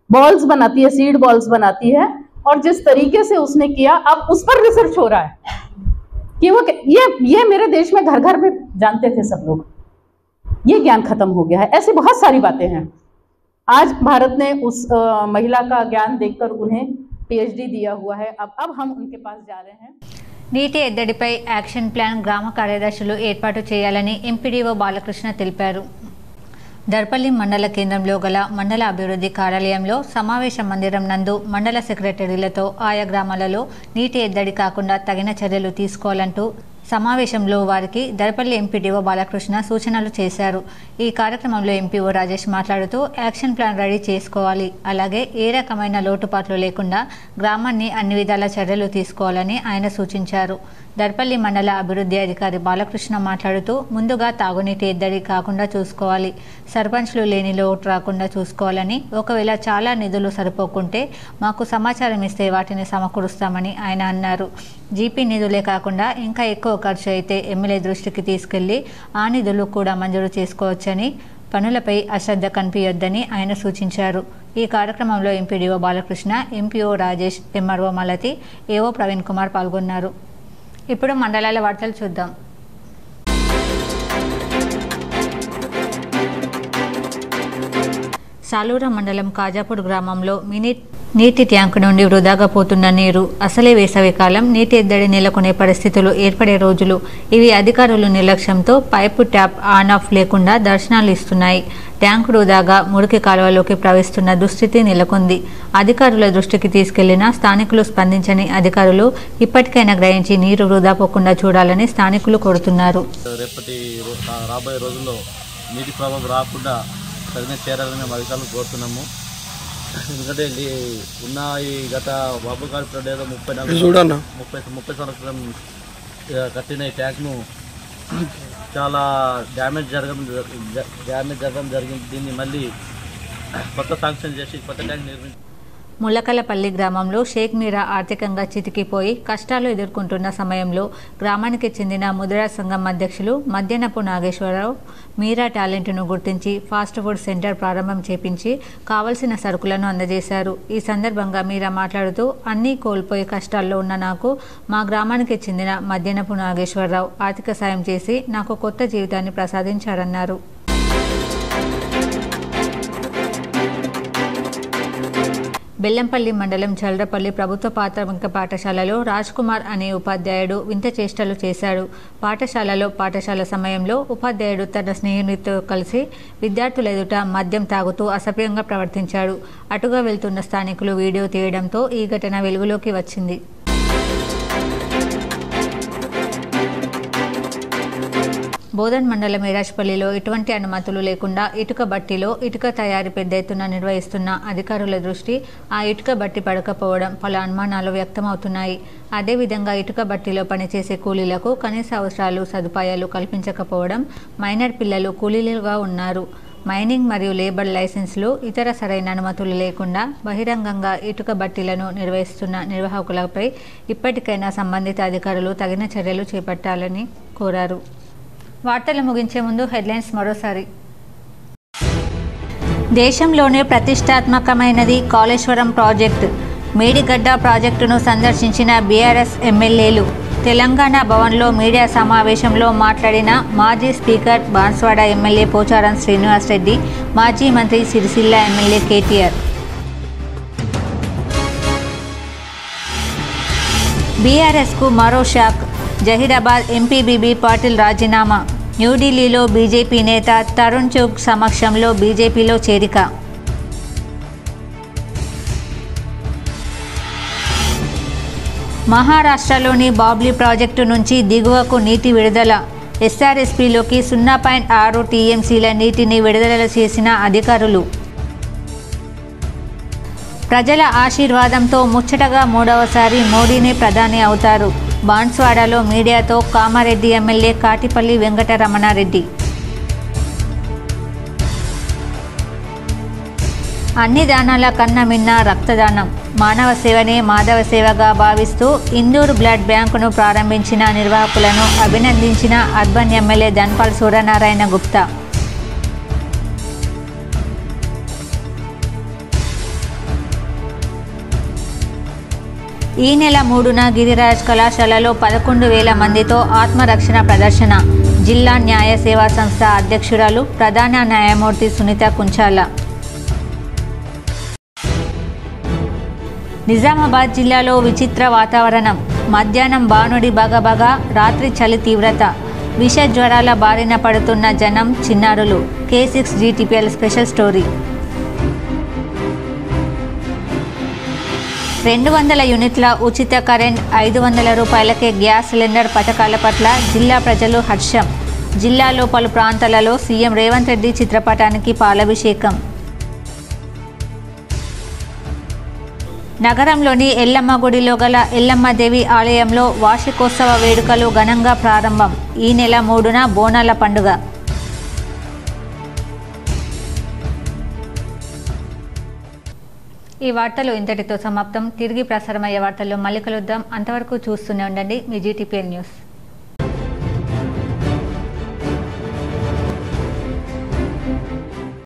बॉल्स बनाती है, सीड बॉल्स बनाती है, और जिस तरीके से उसने किया अब उस पर रिसर्च हो रहा है कि वो ये मेरे देश में घर घर में जानते थे सब लोग, ये ज्ञान खत्म हो गया है। ऐसी बहुत सारी बातें हैं। आज भारत ने उस महिला का ज्ञान देखकर उन्हें पीएचडी दिया हुआ है। अब हम उनके पास जा रहे हैं। నీటి ఎద్దడిపై యాక్షన్ ప్లాన్ గ్రామ కార్యదర్శులు ఏర్పాటు చేయాలని ఎంపీడీఓ బాలకృష్ణ తెలిపారు. దర్పల్లి మండల కేంద్రంలో గల మండల అభివృద్ధి కార్యాలయంలో సమావేశ మందిరం నందు మండల సెక్రటరీలతో ఆయా గ్రామాలలో నీటి ఎద్దడి కాకుండా తగిన చర్యలు తీసుకోవాలంటూ సమావేశంలో వారికి దర్పల్లి ఎంపీడీఓ బాలకృష్ణ సూచనలు చేశారు. ఈ కార్యక్రమంలో ఎంపీఓ రాజేష్ మాట్లాడుతూ యాక్షన్ ప్లాన్ రెడీ చేసుకోవాలి, అలాగే ఏ రకమైన లోటుపాట్లు లేకుండా గ్రామాన్ని అన్ని విధాల చర్యలు తీసుకోవాలని ఆయన సూచించారు. దర్పల్లి మండల అభివృద్ధి అధికారి బాలకృష్ణ మాట్లాడుతూ ముందుగా తాగునీటి ఎద్దడి కాకుండా చూసుకోవాలి, సర్పంచ్లు లేని లోటు రాకుండా చూసుకోవాలని, ఒకవేళ చాలా నిధులు సరిపోకుంటే మాకు సమాచారం ఇస్తే వాటిని సమకూరుస్తామని ఆయన అన్నారు. జీపీ నిధులే కాకుండా ఇంకా ఎక్కువ ఖర్చు అయితే ఎమ్మెల్యే దృష్టికి తీసుకెళ్లి ఆ నిధులు కూడా మంజూరు చేసుకోవచ్చని, పనులపై అశ్రద్ధ కనిపించొద్దని ఆయన సూచించారు. ఈ కార్యక్రమంలో MPDO Balakrishna, MPO Rajesh, MRO Malathi, AO Praveen Kumar పాల్గొన్నారు. ఇప్పుడు మండలాల వార్తలు చూద్దాం. సాలూర మండలం కాజాపూర్ గ్రామంలో నీటి ట్యాంకు నుండి వృధాగా పోతున్న నీరు, అసలే వేసవికాలం, నీటి ఎద్దడి నెలకొనే పరిస్థితులు ఏర్పడే రోజులు ఇవి. అధికారులు నిర్లక్ష్యంతో పైపు ట్యాప్ ఆన్ ఆఫ్ లేకుండా దర్శనాలు ఇస్తున్నాయి. ట్యాంకు వృధాగా మురికి కాలువలోకి ప్రవహిస్తున్న దుస్థితి నెలకొంది. అధికారుల దృష్టికి తీసుకెళ్లిన స్థానికులు స్పందించని అధికారులు ఇప్పటికైనా గ్రహించి నీరు వృధా పోకుండా చూడాలని స్థానికులు కోరుతున్నారు. రేపటి రాబోయే రోజుల్లో నీటి ప్రభావం రాకుండా తగిన చేరాలని మేము అధికారులు కోరుతున్నాము. ఎందుకంటే ఉన్న ఈ గత బాబు గారి ఏదో 30 సంవత్సరం కట్టిన ఈ ట్యాంక్ను చాలా డ్యామేజ్ జరగడం జరిగింది. దీన్ని మళ్ళీ కొత్త శాంక్షన్ చేసి కొత్త ట్యాంక్ నిర్మించి ముల్లకలపల్లి గ్రామంలో షేక్ మీరా ఆర్థికంగా చితికిపోయి కష్టాలు ఎదుర్కొంటున్న సమయంలో గ్రామానికి చెందిన ముద్రా సంఘం అధ్యక్షులు మధ్యనపు నాగేశ్వరరావు మీరా టాలెంట్ను గుర్తించి ఫాస్ట్ ఫుడ్ సెంటర్ ప్రారంభం చేపించి కావలసిన సరుకులను అందజేశారు. ఈ సందర్భంగా మీరా మాట్లాడుతూ అన్నీ కోల్పోయి కష్టాల్లో ఉన్న నాకు మా గ్రామానికి చెందిన మధ్యనపు నాగేశ్వరరావు ఆర్థిక సాయం చేసి నాకు కొత్త జీవితాన్ని ప్రసాదించారన్నారు. బెల్లంపల్లి మండలం చల్రపల్లి ప్రభుత్వ ప్రాథమిక పాఠశాలలో రాజ్ కుమార్ అనే ఉపాధ్యాయుడు వింత చేష్టలు చేశాడు. పాఠశాల సమయంలో ఉపాధ్యాయుడు తన స్నేహితుడితో కలిసి విద్యార్థుల ఎదుట మద్యం తాగుతూ అసభ్యంగా ప్రవర్తించాడు. అటుగా వెళ్తున్న స్థానికులు వీడియో తీయడంతో ఈ ఘటన వెలుగులోకి వచ్చింది. బోధన్ మండలం మీరాజ్పల్లిలో ఎటువంటి అనుమతులు లేకుండా ఇటుక బట్టిలో ఇటుక తయారీ పెద్ద ఎత్తున నిర్వహిస్తున్న అధికారుల దృష్టి ఆ ఇటుక బట్టి పడకపోవడం పలు అనుమానాలు వ్యక్తమవుతున్నాయి. అదేవిధంగా ఇటుక బట్టిలో పనిచేసే కూలీలకు కనీస అవసరాలు సదుపాయాలు కల్పించకపోవడం, మైనర్ పిల్లలు కూలీలుగా ఉన్నారు. మైనింగ్ మరియు లేబర్ లైసెన్సులు ఇతర సరైన అనుమతులు లేకుండా బహిరంగంగా ఇటుక బట్టీలను నిర్వహిస్తున్న నిర్వాహకులపై ఇప్పటికైనా సంబంధిత అధికారులు తగిన చర్యలు చేపట్టాలని కోరారు. వార్తలు ముగించే ముందు హెడ్లైన్స్ మరోసారి. దేశంలోనే ప్రతిష్టాత్మకమైనది కాళేశ్వరం ప్రాజెక్టు. మేడిగడ్డ ప్రాజెక్టును సందర్శించిన బీఆర్ఎస్ ఎమ్మెల్యేలు. తెలంగాణ భవన్లో మీడియా సమావేశంలో మాట్లాడిన మాజీ స్పీకర్ బాన్స్వాడ ఎమ్మెల్యే పోచారం శ్రీనివాస్ రెడ్డి, మాజీ మంత్రి సిరిసిల్ల ఎమ్మెల్యే కేటీఆర్. బీఆర్ఎస్కు మరో షాక్. జహీరాబాద్ ఎంపీ బీబీ పాటిల్ రాజీనామా. న్యూఢిల్లీలో బీజేపీ నేత తరుణ్ చుగ్ సమక్షంలో బీజేపీలో చేరిక. మహారాష్ట్రలోని బాబ్లీ ప్రాజెక్టు నుంచి దిగువకు నీటి విడుదల. ఎస్ఆర్ఎస్పీలోకి 0.6 టీఎంసీల నీటిని విడుదల చేసిన అధికారులు. ప్రజల ఆశీర్వాదంతో ముచ్చటగా 3వసారి మోడీనే ప్రధాని అవుతారు. బాన్స్వాడలో మీడియాతో కామారెడ్డి ఎమ్మెల్యే కాటిపల్లి వెంకటరమణారెడ్డి. అన్ని దానాల కన్నా మిన్న రక్తదానం. మానవ సేవనే మాధవ సేవగా భావిస్తూ ఇందూరు బ్లడ్ బ్యాంకును ప్రారంభించిన నిర్వాహకులను అభినందించిన అర్బన్ ఎమ్మెల్యే ధన్పాల్ సూర్యనారాయణ గుప్తా. ఈ నెల 3న గిరిరాజ్ కళాశాలలో 11,000 మందితో ఆత్మరక్షణ ప్రదర్శన. జిల్లా న్యాయ సేవా సంస్థ అధ్యక్షురాలు ప్రధాన న్యాయమూర్తి సునీత కుంచాల. నిజామాబాద్ జిల్లాలో విచిత్ర వాతావరణం. మధ్యాహ్నం బానుడి బగబగ, రాత్రి చలి తీవ్రత. విష జ్వరాల బారిన పడుతున్న జనం, చిన్నారులు. K6 GTPL special story. 200 యూనిట్ల ఉచిత కరెంట్, 500 రూపాయలకే గ్యాస్ సిలిండర్ పథకాల పట్ల జిల్లా ప్రజలు హర్షం. జిల్లాలో పలు ప్రాంతాలలో సీఎం రేవంత్ రెడ్డి చిత్రపటానికి పాలాభిషేకం. నగరంలోని ఎల్లమ్మ గుడిలో గల ఎల్లమ్మదేవి ఆలయంలో వార్షికోత్సవ వేడుకలు ఘనంగా ప్రారంభం. ఈ నెల 3న బోనాల పండుగ. ఈ వార్తలు ఇంతటితో సమాప్తం. తిరిగి ప్రసారమయ్యే వార్తల్లో మళ్ళీ కలుద్దాం. అంతవరకు చూస్తూనే ఉండండి మీ GTPL న్యూస్.